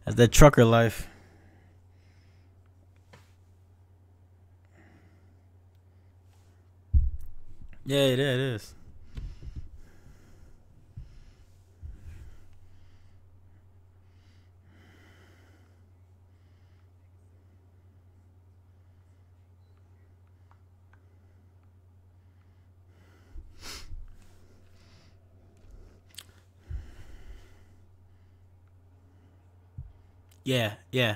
That's the trucker life. Yeah, it is. Yeah, yeah.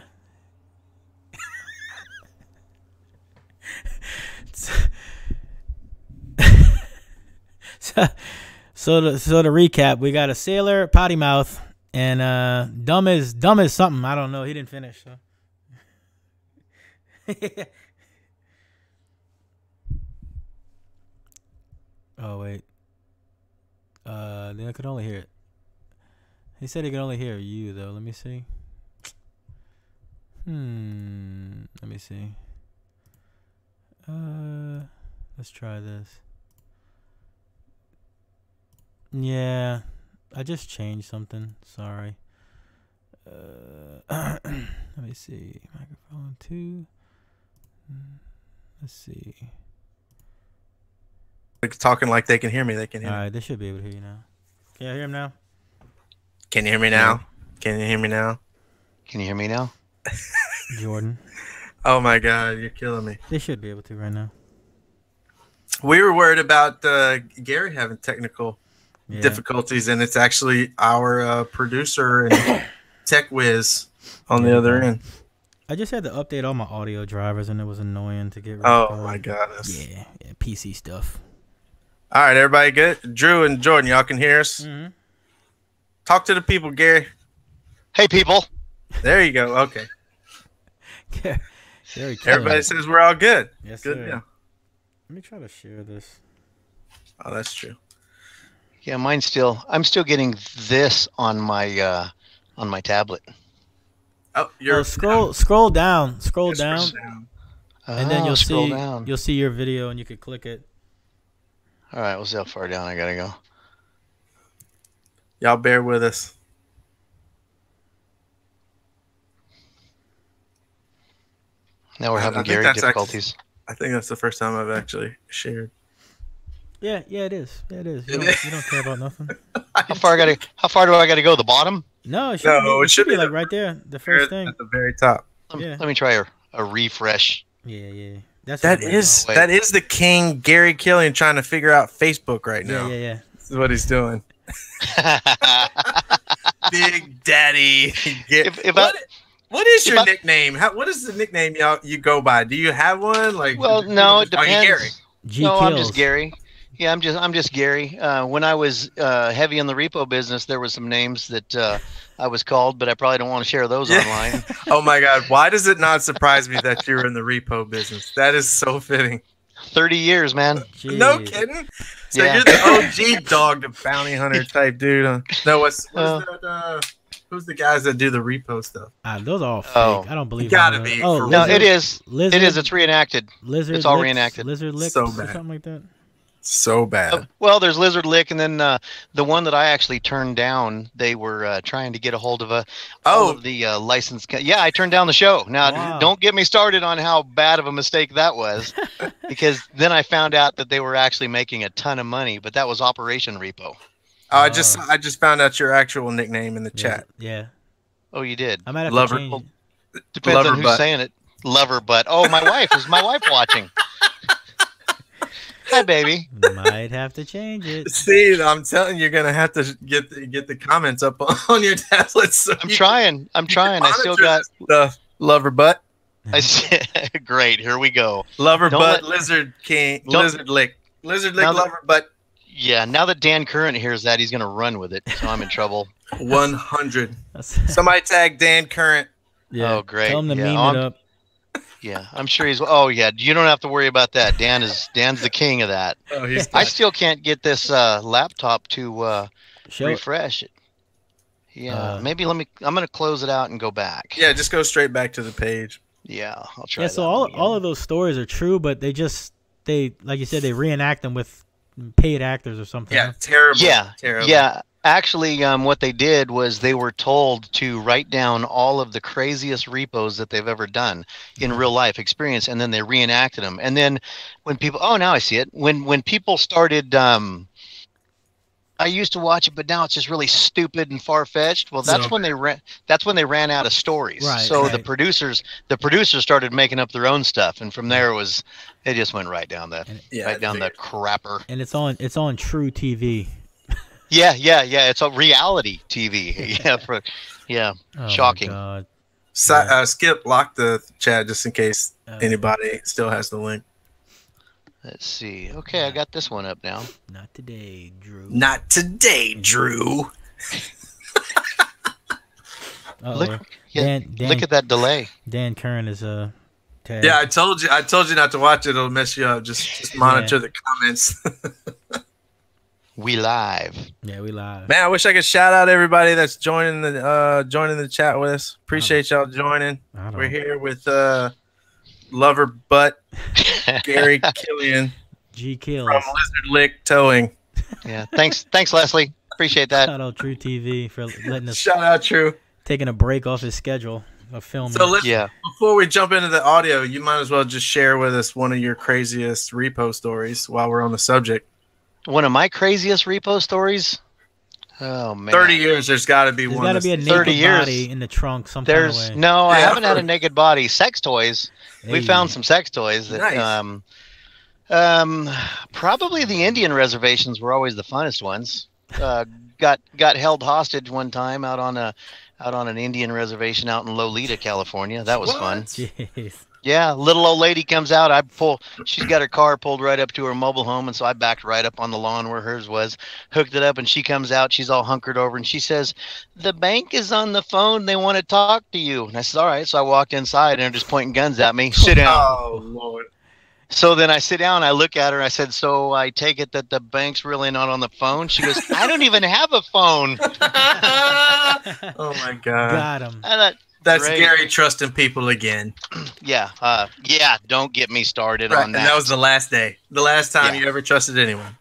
So to recap, we got a sailor, potty mouth, and dumb is something. I don't know. He didn't finish. So. Oh wait. Then I could only hear it. He said he could only hear you though. Let me see. Let me see. Let's try this. Yeah, I just changed something. Sorry. Let me see. Microphone 2. Let's see. Talking like they can hear me. They can hear me. All right, they should be able to hear you now. Can you hear him now? Can you hear me now? Can you hear me now? Can you hear me now? Jordan. Oh my God, you're killing me. They should be able to right now. We were worried about Gary having technical difficulties, and it's actually our producer and tech whiz on the other end. I just had to update all my audio drivers, and it was annoying to get rid of. Oh my goodness. Yeah, PC stuff. All right, everybody good? Drew and Jordan, y'all can hear us? Mm-hmm. Talk to the people, Gary. Hey, people. There you go. Okay. Everybody says we're all good. Yes, good. Sir. Yeah. Let me try to share this. Oh, that's true. Yeah, I'm still getting this on my tablet. Oh, you're scroll down, and then you'll see your video, and you could click it. All right, we'll see how far down I gotta go. Y'all bear with us. Now we're having Gary difficulties. I think that's the first time I've actually shared. Yeah, it is. Yeah, it is. You don't care about nothing. How far do I gotta go? The bottom? No, it should be like right there, the first thing at the very top. Let me try a refresh. Yeah. That is the king Gary Killian trying to figure out Facebook right now. Yeah. This is what he's doing. Big Daddy. What is your nickname? What is the nickname you go by? Do you have one? No, it depends. Gary? I'm just Gary. Yeah, I'm just Gary. When I was heavy in the repo business, there were some names that I was called, but I probably don't want to share those online. Oh my God! Why does it not surprise me that you're in the repo business? That is so fitting. 30 years, man. Jeez. No kidding. So you're the OG dog, the bounty hunter type dude. No, what's that? Who's the guys that do the repo stuff? Those are all fake. I don't believe. Gotta be. No, it is. Lizard, it is. It's reenacted. Lizard. It's all reenacted. Lizard Lick. So or bad. something like that. So bad. Well, there's Lizard Lick, and then the one that I actually turned down. They were trying to get a hold of all of the license. Yeah, I turned down the show. Now, Don't get me started on how bad of a mistake that was, because then I found out that they were actually making a ton of money. But that was Operation Repo. I just found out your actual nickname in the chat. Yeah. Oh, you did. I might have to change it. Depends on who's saying it. Lover butt. Oh, my wife. Is my wife watching? Hi, baby. Might have to change it. See, I'm telling you, you're gonna have to get the comments up on your tablet. So I'm trying. I still got the lover butt. Great. Here we go. Lover butt, lizard king, lizard lick, lover butt. Yeah. Now that Dan Current hears that, he's gonna run with it. So I'm in trouble. 100. Somebody tag Dan Current. Yeah. Oh, great. Tell him to meme it up. Yeah, I'm sure he's. Oh yeah, you don't have to worry about that. Dan's the king of that. I still can't get this laptop to refresh it. Yeah, maybe I'm gonna close it out and go back. Yeah, just go straight back to the page. Yeah, I'll try. Yeah, so all of those stories are true, but they like you said, they reenact them with paid actors or something. Yeah, terrible. Yeah, terrible. Yeah. Actually, what they did was they were told to write down all of the craziest repos that they've ever done in real life experience, and then they reenacted them. And then when people, oh, now I see it. When people started, I used to watch it, but now it's just really stupid and far fetched. Well, that's when they ran. That's when they ran out of stories. Right, so right. the producers started making up their own stuff, and from there it just went right down the the crapper. And it's on True TV. Yeah. It's a reality TV. Oh, shocking. my God. Skip, lock the chat just in case anybody still has the link. Let's see. Okay, I got this one up now. Not today, Drew. Not today, Drew. Look Dan, at that delay. Dan Curran is a tag. Yeah, I told you not to watch it. It'll mess you up. Just monitor the comments. We live. Yeah, we live. Man, I wish I could shout out everybody that's joining the chat with us. Appreciate y'all joining. We're here with Lover Butt Gary Killian G Kills from Lizard Lick Towing. Yeah, thanks Leslie. Appreciate that. Shout out True TV for letting us Shout out True. Taking a break off his schedule of filming. So before we jump into the audio, you might as well just share with us one of your craziest repo stories while we're on the subject. One of my craziest repo stories? Oh, man. 30 years, there's got to be There's one. got to be a naked body in the trunk some kind of way. No, I haven't had a naked body. Sex toys. Hey. We found some sex toys. That, Nice. Probably the Indian reservations were always the funnest ones. Got held hostage one time out on an Indian reservation out in Lolita, California. That was fun. Jeez. Yeah, little old lady comes out. She's got her car pulled right up to her mobile home, and so I backed right up on the lawn where hers was, hooked it up, and she comes out. She's all hunkered over, and she says, "The bank is on the phone. They want to talk to you." And I said, "All right." So I walked inside, and they're just pointing guns at me. Sit down. Oh, Lord. So then I sit down, I look at her, I said, "So I take it that the bank's really not on the phone?" She goes, "I don't even have a phone." Oh, my God. Got him. I thought, That's great. Gary trusting people again. Yeah, don't get me started Right, on that. and that was the last day. The last time you ever trusted anyone.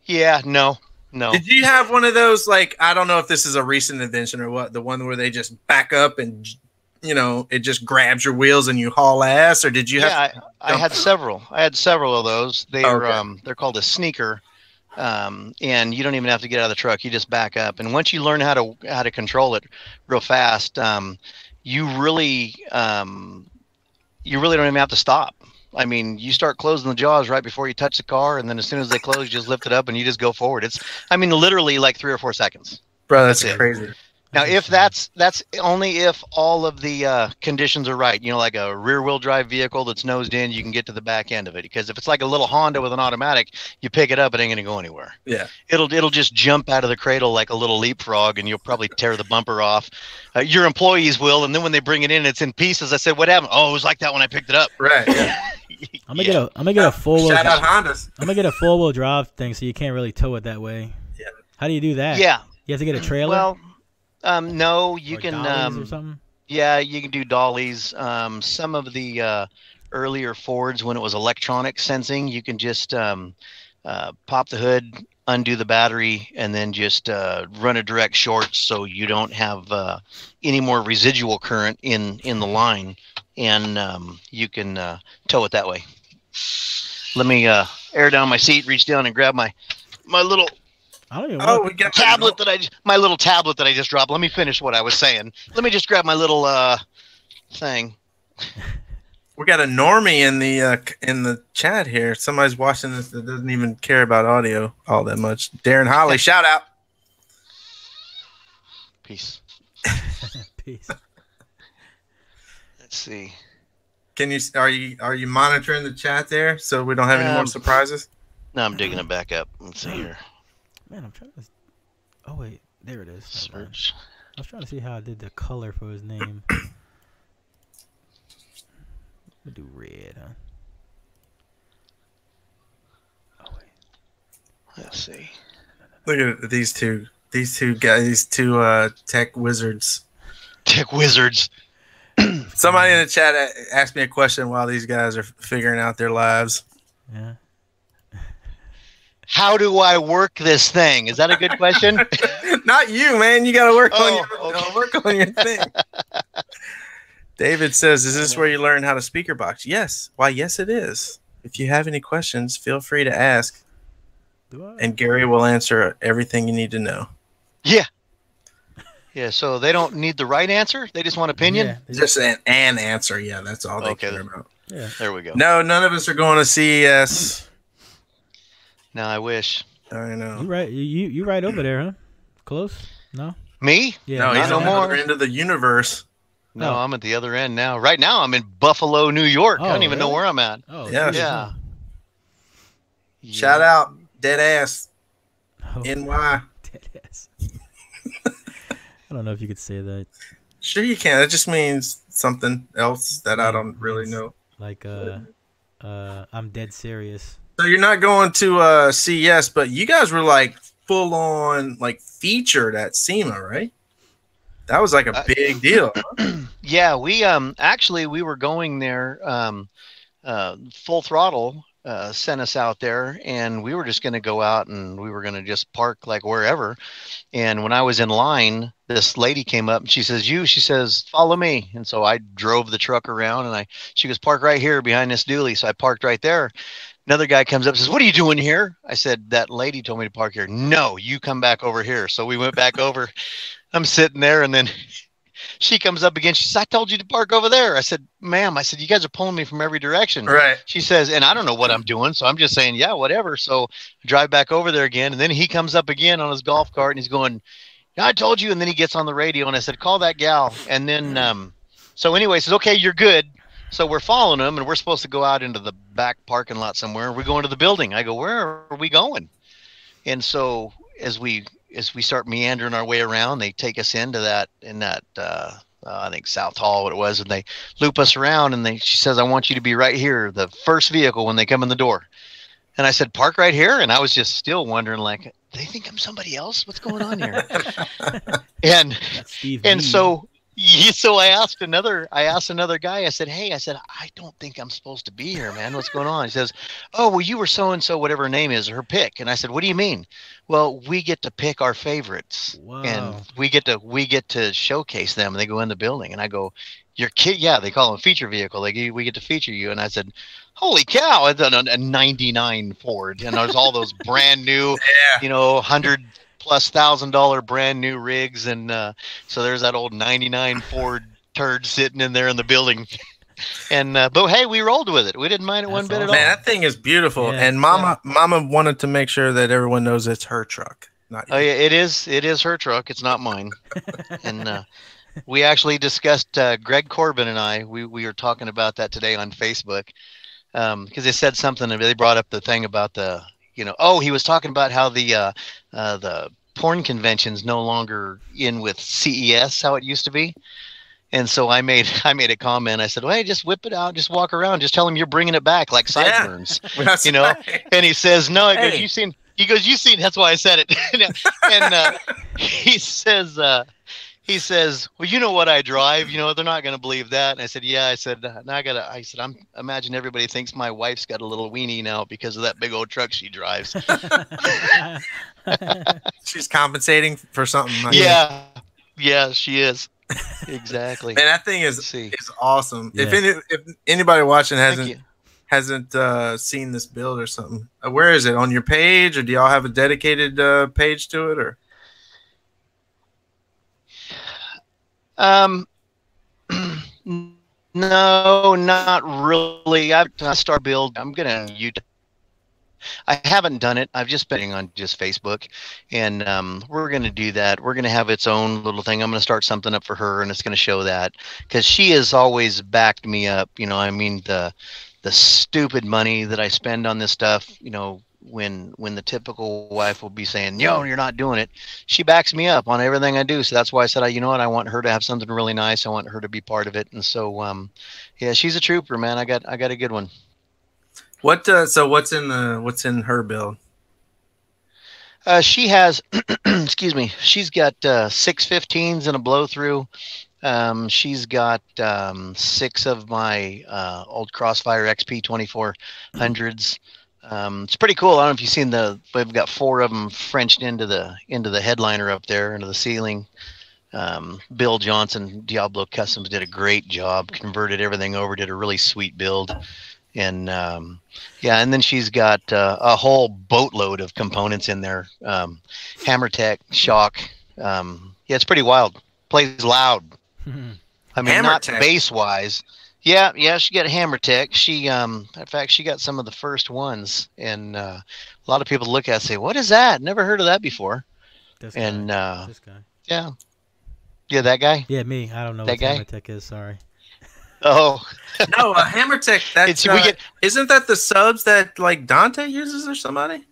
Yeah, no. Did you have one of those, like, I don't know if this is a recent invention or what, the one where they just back up and, it just grabs your wheels and you haul ass, or did you have? Yeah, I had several. I had several of those. Okay. They're called a sneaker, and you don't even have to get out of the truck. You just back up, and once you learn how to control it real fast, you really don't even have to stop. I mean, you start closing the jaws right before you touch the car, and then as soon as they close, you just lift it up and you just go forward. It's, literally like 3 or 4 seconds. Bro, that's crazy. Now, if that's only if all of the conditions are right, like a rear-wheel drive vehicle that's nosed in, you can get to the back end of it. Because if it's like a little Honda with an automatic, you pick it up, it ain't gonna go anywhere. Yeah, it'll just jump out of the cradle like a little leapfrog, and you'll probably tear the bumper off. Your employees will, and then when they bring it in, it's in pieces. I said, "What happened?" "Oh, it was like that when I picked it up." Right. Yeah. I'm gonna get a full wheel. Shout out Hondas. I'm gonna get a 4-wheel drive thing, so you can't really tow it that way. Yeah. How do you do that? Yeah. You have to get a trailer. Well, no, you or can. dollies or something? Yeah, you can do dollies. Some of the earlier Fords, when it was electronic sensing, you can just pop the hood, undo the battery, and then just run a direct short, so you don't have any more residual current in the line, and you can tow it that way. Let me air down my seat, reach down, and grab my little. I don't even know. We got my little tablet that I just dropped. Let me finish what I was saying. Let me just grab my little thing. We got a normie in the chat here. Somebody's watching this that doesn't even care about audio all that much. Darren Holly, shout out. Peace. Peace. Let's see. Are you monitoring the chat there so we don't have any more surprises? No, I'm digging it back up. Let's see here. Man, I'm trying to. Oh wait, there it is. Search. I was trying to see how I did the color for his name. We'll do red, huh? Oh wait. Let's see. Look at these two guys, these two tech wizards. Tech wizards. Somebody in the chat asked me a question while these guys are figuring out their lives. Yeah. How do I work this thing? Is that a good question? Not you, man. You got to work okay. on your thing. David says, "Is this where you learn how to speaker box?" Yes. Why? Yes, it is. If you have any questions, feel free to ask, and Gary will answer everything you need to know. Yeah. Yeah. So they don't need the right answer; they just want opinion. Yeah, Just an answer. Yeah, that's all they care about. Yeah. There we go. No, none of us are going to CES. No, I wish. I know. You right over there, huh? Close? No. Me? Yeah. No, he's no on the more. other end of the universe. No, I'm at the other end now. Right now, I'm in Buffalo, New York. I don't even know really? where I'm at. Oh, Yeah. Yeah. Shout out, dead ass. Oh. NY. Dead ass. I don't know if you could say that. Sure you can. It just means something else that I don't really know. Like I'm dead serious. So you're not going to CES, but you guys were like full on like featured at SEMA, right? That was like a big deal. Yeah, we actually we were going there. Full Throttle sent us out there, and we were just going to go out and we were going to just park like wherever. And when I was in line, this lady came up and she says, "Follow me." And so I drove the truck around, and she goes, "Park right here behind this dually." So I parked right there. Another guy comes up and says, "What are you doing here?" I said, "That lady told me to park here." "No, you come back over here." So we went back over. I'm sitting there, and then she comes up again. She says, "I told you to park over there." I said, "Ma'am," I said, "you guys are pulling me from every direction." Right. She says, and I don't know what I'm doing, so I'm just saying, yeah, whatever. So I drive back over there again, and then he comes up again on his golf cart, and he's going, "I told you." And then he gets on the radio, and I said, "Call that gal." And then, so anyway, he says, "Okay, you're good." So we're following him, and we're supposed to go out into the back parking lot somewhere. We're going to the building. I go, "Where are we going?" And so as we start meandering our way around, they take us into that I think South Hall, what it was, and they loop us around, and she says, "I want you to be right here, the first vehicle when they come in the door." And I said, "Park right here?" And I was just still wondering, like, do they think I'm somebody else? What's going on here? So I asked another guy. I said, "Hey," I said, "I don't think I'm supposed to be here, man. What's going on?" He says, "Oh, well, you were so and so, whatever her name is, her pick." And I said, "What do you mean?" "Well, we get to pick our favorites, and we get to showcase them. And they go in the building." And I go, "Your kid?" "Yeah, they call them a feature vehicle. We get to feature you." And I said, "Holy cow!" It's a '99 Ford, and there's all those brand new, $100,000+ brand new rigs, and so there's that old '99 Ford turd sitting in there in the building. And but hey, we rolled with it. We didn't mind it one bit at all. Man, that thing is beautiful. Yeah, and Mama wanted to make sure that everyone knows it's her truck, not you. Oh yeah, it is her truck. It's not mine. And we actually discussed Greg Corbin and I. We were talking about that today on Facebook because they said something. They brought up the thing about he was talking about how the porn convention's no longer in with CES, how it used to be. And so I made a comment. I said, "Well, hey, just whip it out, just walk around, just tell him you're bringing it back like sideburns." Right. And he says, "No." He goes, "You seen?" That's why I said it. And he says, "Well, you know what I drive. They're not going to believe that." And I said, "Yeah." I said, "I'm imagine everybody thinks my wife's got a little weenie now because of that big old truck she drives." She's compensating for something. Yeah, she is. Exactly. Man, that thing is awesome. Yeah. If anybody watching hasn't seen this build or something, where is it on your page, or do y'all have a dedicated page to it, or? No, not really. I've start build. I'm gonna YouTube. I haven't done it. I've just been on just Facebook, and we're going to do that. We're going to have its own little thing. I'm going to start something up for her, and it's going to show that because she has always backed me up. I mean, the stupid money that I spend on this stuff, when the typical wife will be saying, "Yo, you're not doing it," she backs me up on everything I do. So that's why I said, I want her to have something really nice. I want her to be part of it. And so, yeah, she's a trooper, man. I got a good one. So what's in her build? She has, excuse me. She's got 615s and a blow through. She's got 6 of my old Crossfire XP 2400s. It's pretty cool. I don't know if you've seen we've got 4 of them Frenched into the headliner up there, into the ceiling. Bill Johnson, Diablo Customs, did a great job, converted everything over, did a really sweet build. And and then she's got a whole boatload of components in there. Hammer Tech, shock. It's pretty wild. Plays loud. I mean, not bass wise. Yeah, she got Hammer Tech. She, in fact, she got some of the first ones, and a lot of people look at it and say, "What is that? Never heard of that before." This guy. Yeah, that guy. Yeah, me. I don't know what Hammer Tech is. Sorry. Oh no, Hammer Tech. That's isn't that the subs that like Dante uses or somebody?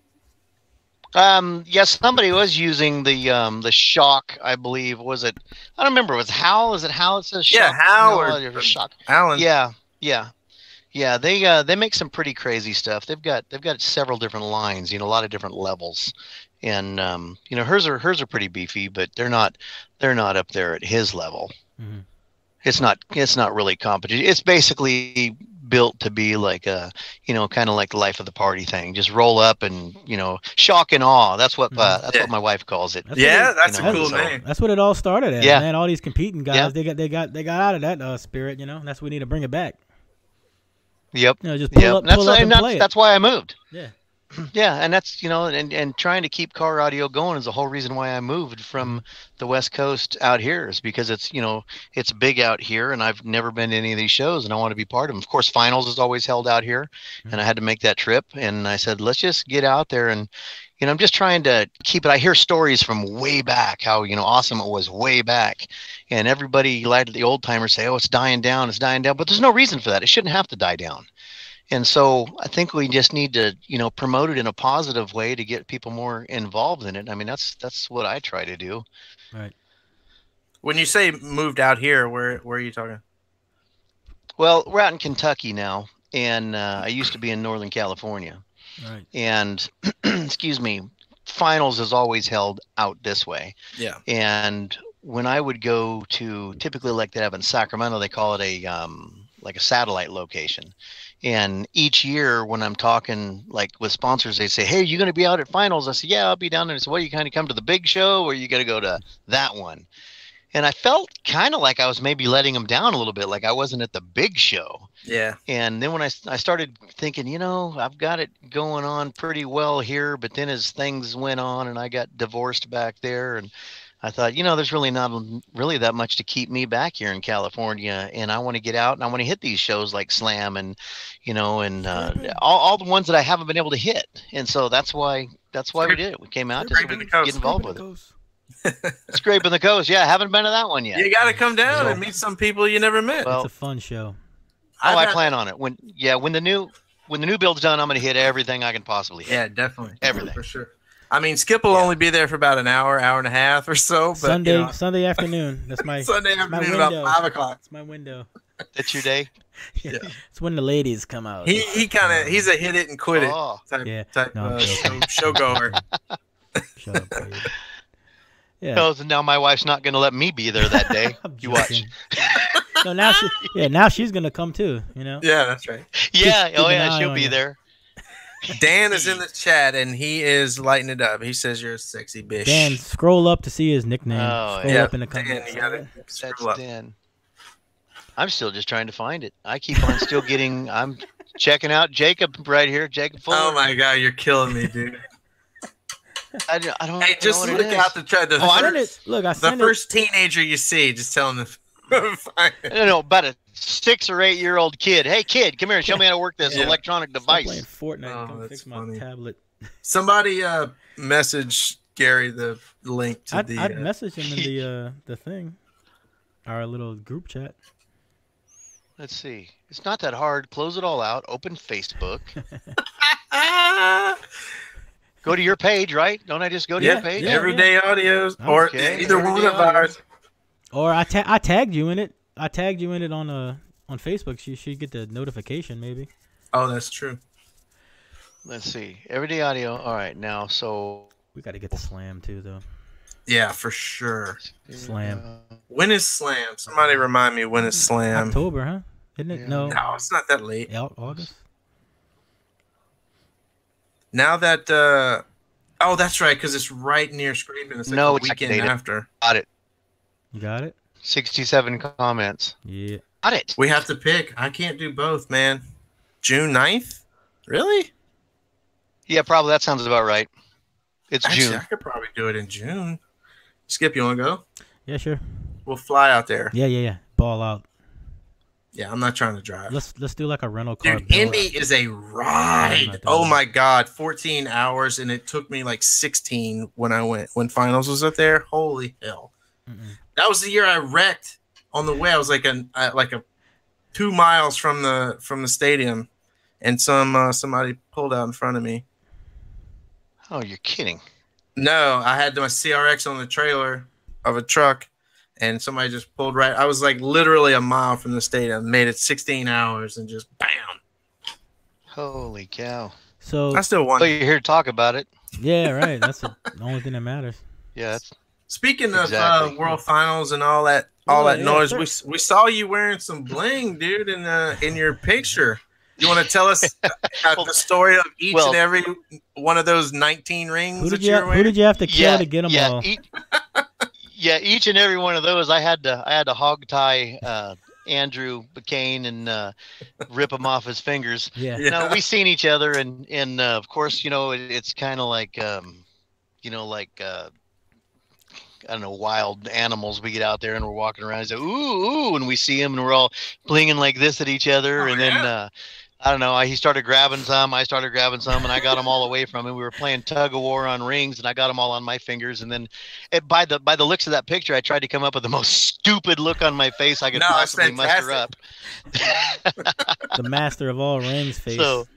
Yes, somebody was using the shock, I believe. Was it? I don't remember. Was Hal? Is it Hal? It says shock. Yeah, Hal or shock. Alan. Yeah. They make some pretty crazy stuff. They've got several different lines. A lot of different levels, and hers are pretty beefy, but they're not up there at his level. Mm-hmm. It's not really competition. It's basically built to be like a, kind of like the life of the party thing. Just roll up and, shock and awe. That's what what my wife calls it. That's a cool name. That's what it all started at. Yeah. Man, all these competing guys, they got out of that spirit, That's what we need to bring it back. Yep. Just pull up and play it. That's why I moved. Yeah. Yeah, and that's and trying to keep car audio going is the whole reason why I moved from the West Coast out here, is because it's it's big out here, and I've never been to any of these shows, and I want to be part of them. Of course, finals is always held out here, and I had to make that trip, and I said, let's just get out there, and I'm just trying to keep it. I hear stories from way back, how awesome it was way back, and everybody, like the old timers, say, oh, it's dying down, but there's no reason for that. It shouldn't have to die down. And so I think we just need to, promote it in a positive way to get people more involved in it. I mean, that's what I try to do. Right. When you say moved out here, where are you talking? Well, we're out in Kentucky now, and I used to be in Northern California. Right. And excuse me, finals is always held out this way. Yeah. And when I would go to, typically like they have in Sacramento, they call it a like a satellite location. And each year when I'm talking like with sponsors, they say, hey, are you going to be out at finals? I say, yeah, I'll be down there. So what, you kind of come to the big show, or you got to go to that one? And I felt kind of like I was maybe letting them down a little bit, like I wasn't at the big show. Yeah. And then when I started thinking, I've got it going on pretty well here, but then as things went on and I got divorced back there, and I thought, there's really not really that much to keep me back here in California, and I want to get out and I want to hit these shows like Slam and, all the ones that I haven't been able to hit. And so that's why we did it. We came out to get involved with it. Scraping the coast. Yeah, I haven't been to that one yet. You got to come down and meet some people you never met. Well, it's a fun show. I plan on it. When the new build's done, I'm going to hit everything I can possibly hit. Yeah, definitely. Everything. For sure. I mean, Skip will only be there for about an hour and a half or so. But, Sunday afternoon. That's my Sunday afternoon about 5 o'clock. It's my window. That's your day. Yeah. It's when the ladies come out. He's a hit it and quit it type show goer. Shut up, baby. Yeah. So now my wife's not going to let me be there that day. You watch. No, now she's going to come too. Yeah, that's right. Yeah, she'll be there. Dan is in the chat, and he is lighting it up. He says you're a sexy bitch. Dan, scroll up to see his nickname. Oh, scroll up in the comments. Dan, you gotta scroll up. Dan. I'm still just trying to find it. I keep on still getting. I'm checking out Jacob right here. Jacob Fuller. Oh my God, you're killing me, dude. I don't. Hey, just look out the chat. The first teenager you see, just tell him to find it. No, about a 6 or 8 year old kid. Hey, kid, come here and show me how to work this electronic device. Playing Fortnite. Come fix my tablet. Somebody message Gary the link to the. I'd message him in the thing, our little group chat. Let's see. It's not that hard. Close it all out. Open Facebook. Go to your page, right? Don't I just go to your page? Everyday Audios, or either one of ours. Or I tagged you in it. I tagged you in it on Facebook. She'd get the notification, maybe. Oh, that's true. Let's see. Everyday Audio. All right, now so we got to get the Slam too, though. Yeah, for sure. Slam. When is Slam? Somebody remind me, when is Slam? October, huh? Isn't it? Yeah. No, it's not that late. August. Now that oh, that's right, because it's right near Scraping. It's like No, the it's weekend activated. after. Got it. You got it? 67 comments. Yeah. Got it. We have to pick. I can't do both, man. June 9th? Really? Yeah, probably that sounds about right. It's Actually, June. I could probably do it in June. Skip, you want to go? Yeah, sure. We'll fly out there. Yeah. Ball out. Yeah, I'm not trying to drive. Let's do like a rental car. Dude, Indy is a ride. Oh my God, 14 hours, and it took me like 16 when finals was up there. Holy hell! That was the year I wrecked on the way. I was like a 2 miles from the stadium, and somebody pulled out in front of me. Oh, you're kidding. No, I had my CRX on the trailer of a truck, and somebody just pulled right. I was like literally a mile from the stadium, made it 16 hours, and just bam. Holy cow. So I still won. So you're here to talk about it. yeah, right. That's the only thing that matters. Yeah. That's, Speaking Exactly. of World Finals and all that noise, we saw you wearing some bling, dude, in your picture. You want to tell us the story of each and every one of those 19 rings Who that did you were wearing? Who did you have to kill to get them all? Each and every one of those, I had to hog tie Andrew McCain and rip him off his fingers. Yeah. No, we seen each other, and of course, it's kind of like I don't know, wild animals. We get out there and we're walking around and say, ooh, and we see him and we're all blinging like this at each other. And then, I don't know, he started grabbing some, I started grabbing some, and I got them all away from him. We were playing tug of war on rings, and I got them all on my fingers. And then by the looks of that picture, I tried to come up with the most stupid look on my face I could possibly muster up. The master of all rings face. So,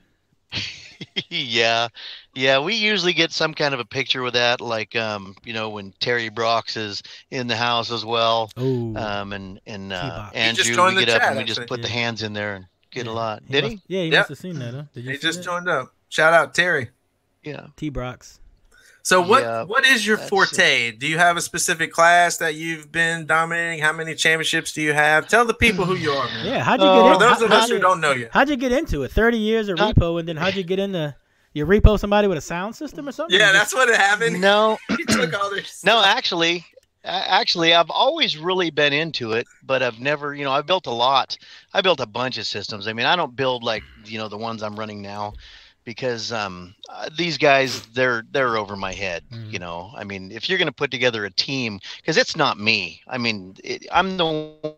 yeah, we usually get some kind of a picture with that, like when Terry Brox is in the house as well. Ooh. And Andrew, we get up and we just put the hands in there and get a lot. Did he? Yeah, he must have seen that, huh? Did you he just joined up. Shout out Terry. Yeah. T-Brox. So what is your forte? Do you have a specific class that you've been dominating? How many championships do you have? Tell the people who you are, man. Yeah, how'd you get in? For those of us who don't know you. How'd you get into it? 30 years of Repo, and then how'd you get into you repo somebody with a sound system or something? Yeah, that's what happened. No. He took all their stuff. No, actually, I've always really been into it, but I've never, I've built a lot. I built a bunch of systems. I mean, I don't build like, the ones I'm running now, because these guys, they're over my head. I mean, if you're going to put together a team, because it's not me. I mean, I'm the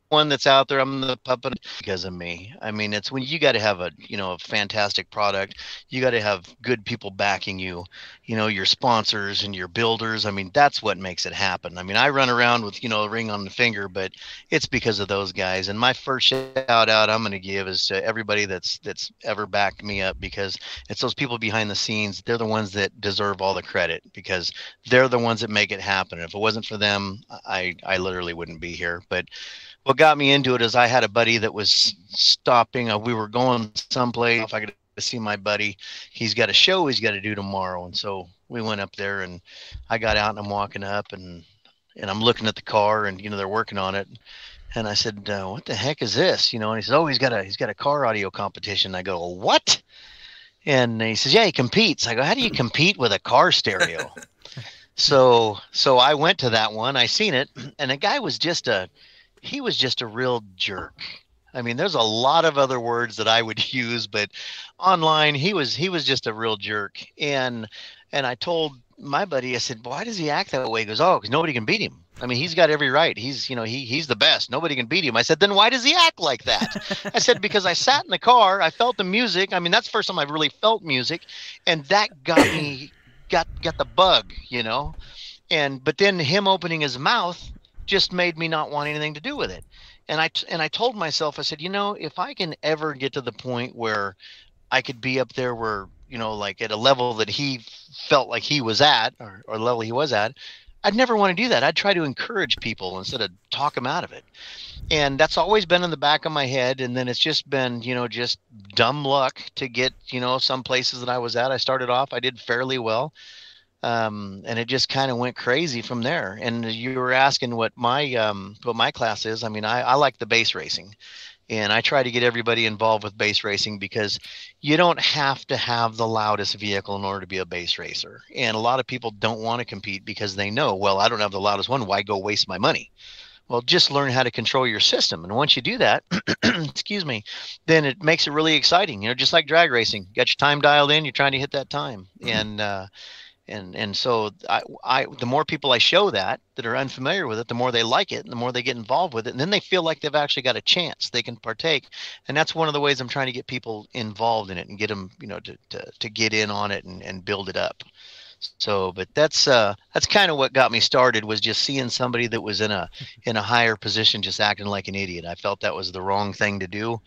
one that's out there. I'm the puppet because of me. I mean, it's when you got to have a fantastic product. You got to have good people backing you, your sponsors and your builders. I mean, that's what makes it happen. I mean, I run around with a ring on the finger, but it's because of those guys. And my first shout out I'm going to give is to everybody that's ever backed me up, because it's those people behind the scenes. They're the ones that deserve all the credit, because they're the ones that make it happen. If it wasn't for them, I literally wouldn't be here. But what got me into it is I had a buddy that was stopping. We were going someplace. If I could see my buddy, he's got a show he's got to do tomorrow. And so we went up there, and I got out and I'm walking up and I'm looking at the car, and, they're working on it. And I said, what the heck is this? And he says, oh, he's got a car audio competition. I go, what? And he says, yeah, he competes. I go, how do you compete with a car stereo? So I went to that one. I seen it, and the guy was just a real jerk. I mean, there's a lot of other words that I would use, but online he was just a real jerk. And I told my buddy, I said, why does he act that way? He goes, oh, because nobody can beat him. I mean, he's got every right. He's he's the best. Nobody can beat him. I said, then why does he act like that? I said, because I sat in the car, I felt the music. I mean, that's the first time I really felt music, and that got me got the bug, but then him opening his mouth just made me not want anything to do with it. And I told myself, I said, if I can ever get to the point where I could be up there where, like at a level that he felt like he was at, or the level he was at, I'd never want to do that. I'd try to encourage people instead of talk them out of it. And that's always been in the back of my head. And then it's just been, just dumb luck to get, some places that I was at. I started off, I did fairly well. And it just kind of went crazy from there. And you were asking what my class is. I mean, I like the base racing, And I try to get everybody involved with base racing because you don't have to have the loudest vehicle in order to be a base racer. And a lot of people don't want to compete because they know, well, I don't have the loudest one. Why go waste my money? Well, just learn how to control your system. And once you do that, excuse me, then it makes it really exciting. You know, just like drag racing, you got your time dialed in, you're trying to hit that time. And so the more people I show that are unfamiliar with it, the more they like it and the more they get involved with it. And then they feel like they've actually got a chance they can partake. And that's one of the ways I'm trying to get people involved in it and get them, you know, to get in on it and build it up. So, but that's kind of what got me started, was just seeing somebody that was in a higher position just acting like an idiot. I felt that was the wrong thing to do.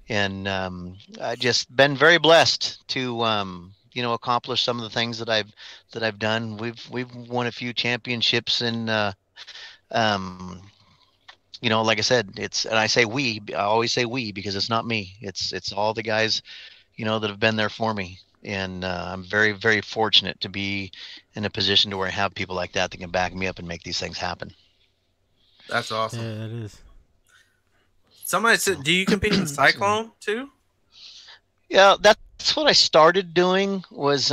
And I just been very blessed to you know, accomplish some of the things that I've done. We've won a few championships, and you know, like I said, and I say we, I always say we because it's not me. It's all the guys, you know, that have been there for me. And I'm very, very fortunate to be in a position to where I have people like that can back me up and make these things happen. That's awesome. Yeah, it is. Somebody said, do you compete in Cyclone too? Yeah, that's what I started doing. Was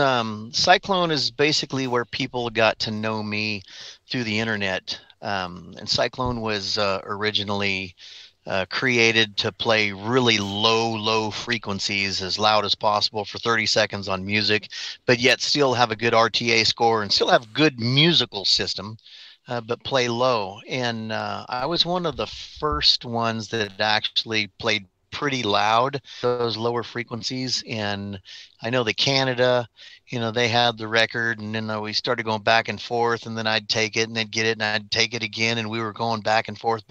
Cyclone is basically where people got to know me through the internet. And Cyclone was originally created to play really low frequencies, as loud as possible for 30 seconds on music, but yet still have a good RTA score and still have good musical system, but play low. And I was one of the first ones that actually played pretty loud, those lower frequencies. And I know that Canada, you know, they had the record, and then we started going back and forth, and then I'd take it and they'd get it and I'd take it again, and we were going back and forth.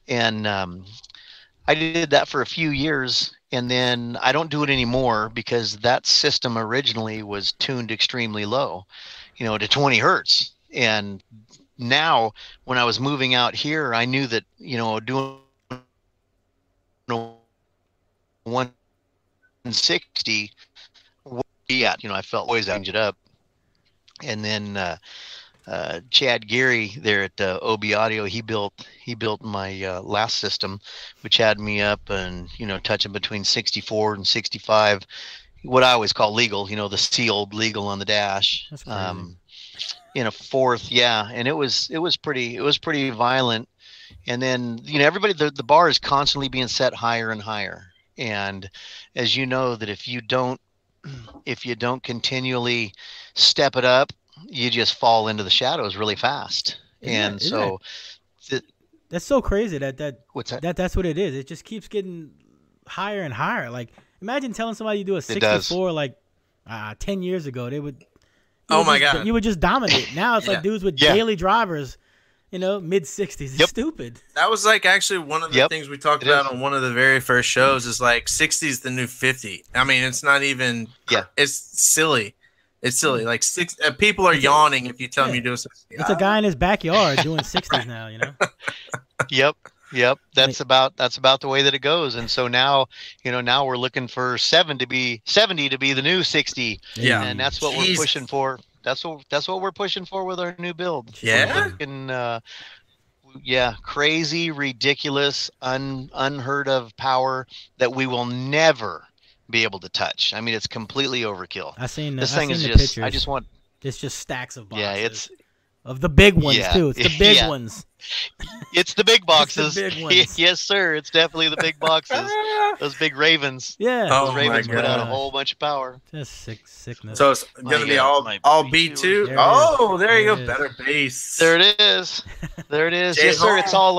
And I did that for a few years, and then I don't do it anymore because that system originally was tuned extremely low, you know, to 20 hertz. And now when I was moving out here, I knew that, you know, doing 160 would be at, you know, I felt always change it up. And then Chad Gary there at OB Audio, he built my last system, which had me up and, you know, touching between 64 and 65, what I always call legal, you know, the sealed legal on the dash. That's crazy. In a fourth, yeah, and it was pretty violent. And then, you know, everybody, the bar is constantly being set higher and higher. And as you know, that if you don't continually step it up, you just fall into the shadows really fast. That's so crazy that what's that? That's what it is. It just keeps getting higher and higher. Like, imagine telling somebody you do a 64 like 10 years ago, they would. Oh my God! You would just dominate. Now it's like dudes with daily drivers, you know, mid 60s. It's stupid. That was like actually one of the things we talked about on one of the very first shows. Is like 60 is the new 50. I mean, it's not even. Yeah. It's silly. It's silly. Like people are yawning if you tell them you do a 60. It's a guy in his backyard doing 60s now. You know. Yep. That's about the way that it goes. And so now, you know, now we're looking for 70 to be the new 60. Yeah. And that's what we're pushing for. That's what we're pushing for with our new build. Yeah. Crazy, ridiculous, unheard of power that we will never be able to touch. I mean, it's completely overkill. This thing is just pictures. I just want. It's just stacks of boxes. Yeah, it's. Of the big ones too. It's the big ones. It's the big boxes. The big ones. Yes, sir. It's definitely the big boxes. Those big ravens. Yeah. Those ravens put out a whole bunch of power. Just sickness. So it's gonna be all B2. Oh, there you go. Better bass. There it is. Yes, sir. It's all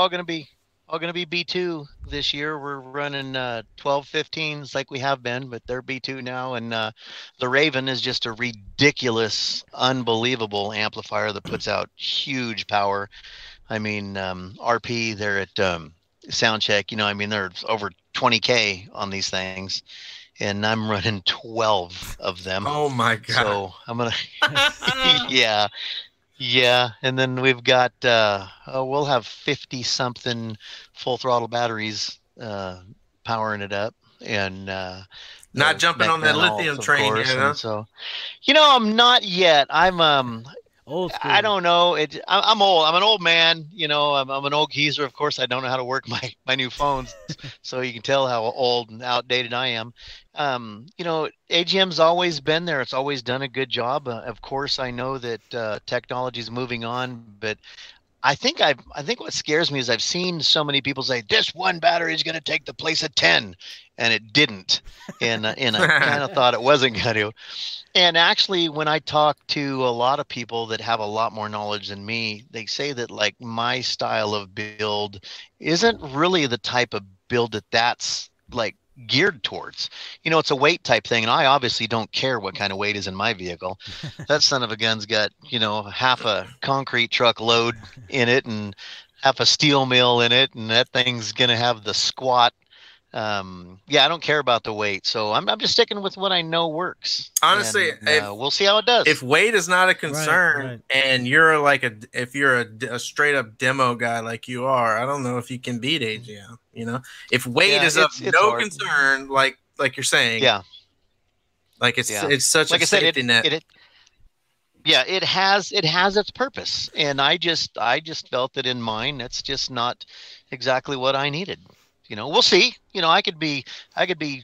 gonna be B2 this year. We're running 12-15s like we have been, but they're B2 now. And the Raven is just a ridiculous, unbelievable amplifier that puts out huge power. I mean, RP, they're at Soundcheck, you know, I mean, they're over 20K on these things. And I'm running 12 of them. Oh, my God. So I'm going to, Yeah, and then we've got we'll have 50-something full throttle batteries powering it up, and not jumping on that lithium train yet, huh? So, you know, I'm not yet. I'm Old school. I don't know. I'm old. I'm an old man. You know, I'm an old geezer. Of course, I don't know how to work my new phones, so you can tell how old and outdated I am. You know, AGM's always been there. It's always done a good job. Of course, I know that technology is moving on, but I think what scares me is I've seen so many people say this one battery is going to take the place of 10, and it didn't. And I kind of thought it wasn't going to. And actually, when I talk to a lot of people that have a lot more knowledge than me, they say that like my style of build isn't really the type of build that's like geared towards. You know, it's a weight type thing, and I obviously don't care what kind of weight is in my vehicle. That son of a gun's got, you know, half a concrete truck load in it and half a steel mill in it, and that thing's gonna have the squat. Yeah, I don't care about the weight, so I'm just sticking with what I know works. Honestly, and, we'll see how it does. If weight is not a concern, right. and you're like if you're a straight up demo guy like you are, I don't know if you can beat AGM. You know, if weight is of no hard. Concern, like you're saying, yeah, like it's such like a safety net. Yeah, it has its purpose, and I just felt that in mine, that's just not exactly what I needed. You know, we'll see. You know, I could be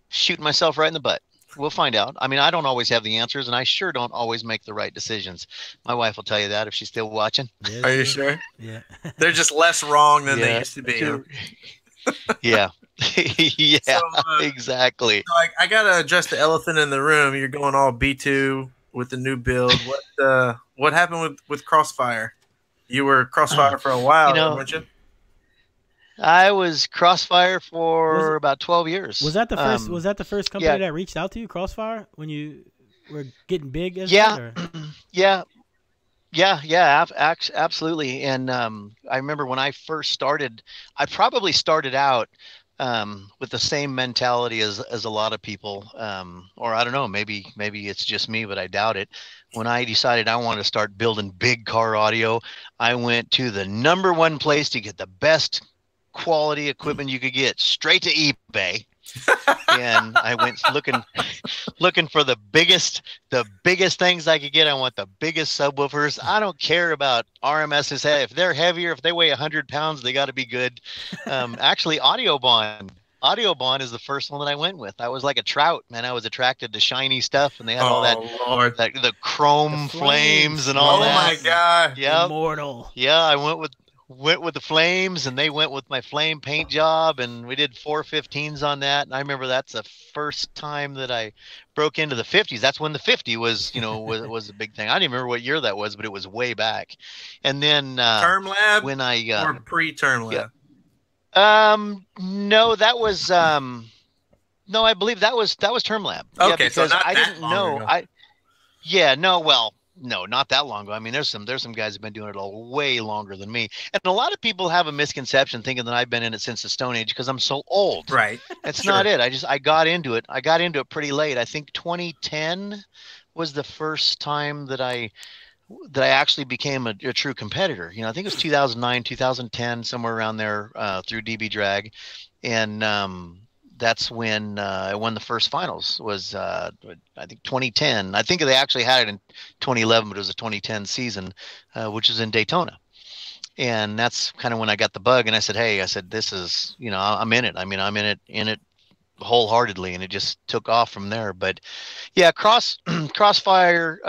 shooting myself right in the butt. We'll find out. I mean, I don't always have the answers, and I sure don't always make the right decisions. My wife will tell you that if she's still watching. Yes, Are you sure? Yeah. They're just less wrong than they used to be. Yeah. Yeah, so, exactly. So I gotta address the elephant in the room. You're going all B2 with the new build. What happened with Crossfire? You were Crossfire for a while, weren't you? I was Crossfire for about 12 years. Was that the first? Was that the first company that reached out to you, Crossfire, when you were getting big? Yeah, absolutely. And I remember when I first started, I probably started out with the same mentality as a lot of people, or I don't know, maybe it's just me, but I doubt it. When I decided I wanted to start building big car audio, I went to the #1 place to get the best quality equipment you could get, straight to eBay. And I went looking for the biggest things I could get. I want the biggest subwoofers. I don't care about RMSs. If they're heavier, if they weigh 100 pounds, they got to be good. Actually, Audiobahn is the first one that I went with. I was like a trout, man. I was attracted to shiny stuff, and they had all that the chrome flames and all that. Oh my God. Yeah. Immortal. Yeah, I went with the flames, and they went with my flame paint job, and we did 415s on that. And I remember that's the first time that I broke into the 50s. That's when the 50 was, was a big thing. I don't even remember what year that was, but it was way back. And then Term Lab when I or pre-Term Lab. Yeah. No, that was no, I believe that was Term Lab. Okay, yeah, because so not I that didn't long know. ago. No, not that long ago. I mean, there's some guys who've been doing it all way longer than me. And a lot of people have a misconception thinking that I've been in it since the Stone Age because I'm so old. Right. That's not it. I got into it. I got into it pretty late. I think 2010 was the first time that I actually became a true competitor. I think it was 2009, 2010, somewhere around there, through DB Drag. And that's when I won the first finals. Was I think 2010. I think they actually had it in 2011, but it was a 2010 season, which was in Daytona. And that's kind of when I got the bug, and I said, "Hey," this is, I'm in it. I mean, I'm in it wholeheartedly, and it just took off from there. But yeah, Crossfire.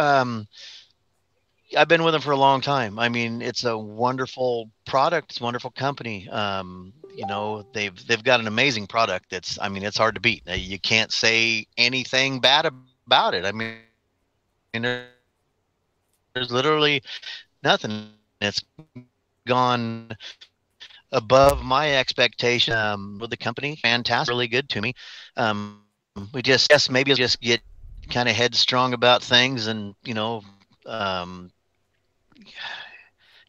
I've been with them for a long time. I mean, it's a wonderful product. It's a wonderful company. They've got an amazing product. It's hard to beat. You can't say anything bad about it. I mean, there's literally nothing. It's gone above my expectation with the company. Fantastic, really good to me. We maybe just get kind of headstrong about things, and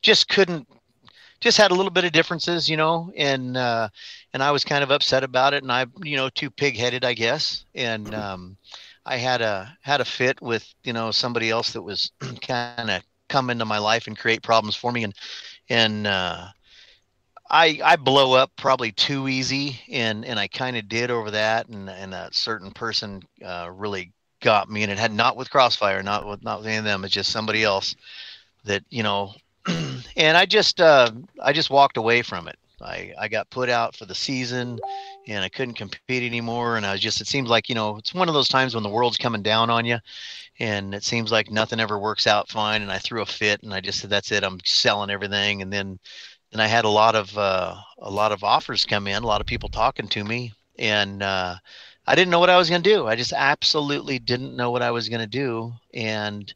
just had a little bit of differences, and I was kind of upset about it, and I, too pig-headed, I guess. And I had a fit with, somebody else that was kind of come into my life and create problems for me. And I blow up probably too easy, and I kind of did over that. And a certain person really got me, and it had not with Crossfire, not with any of them. It's just somebody else. that, and I just walked away from it. I got put out for the season and I couldn't compete anymore. And it seems like, it's one of those times when the world's coming down on you and it seems like nothing ever works out fine. And I threw a fit and I just said, that's it. I'm selling everything. And then I had a lot of offers come in, a lot of people talking to me, and I didn't know what I was going to do. I just absolutely didn't know what I was going to do. And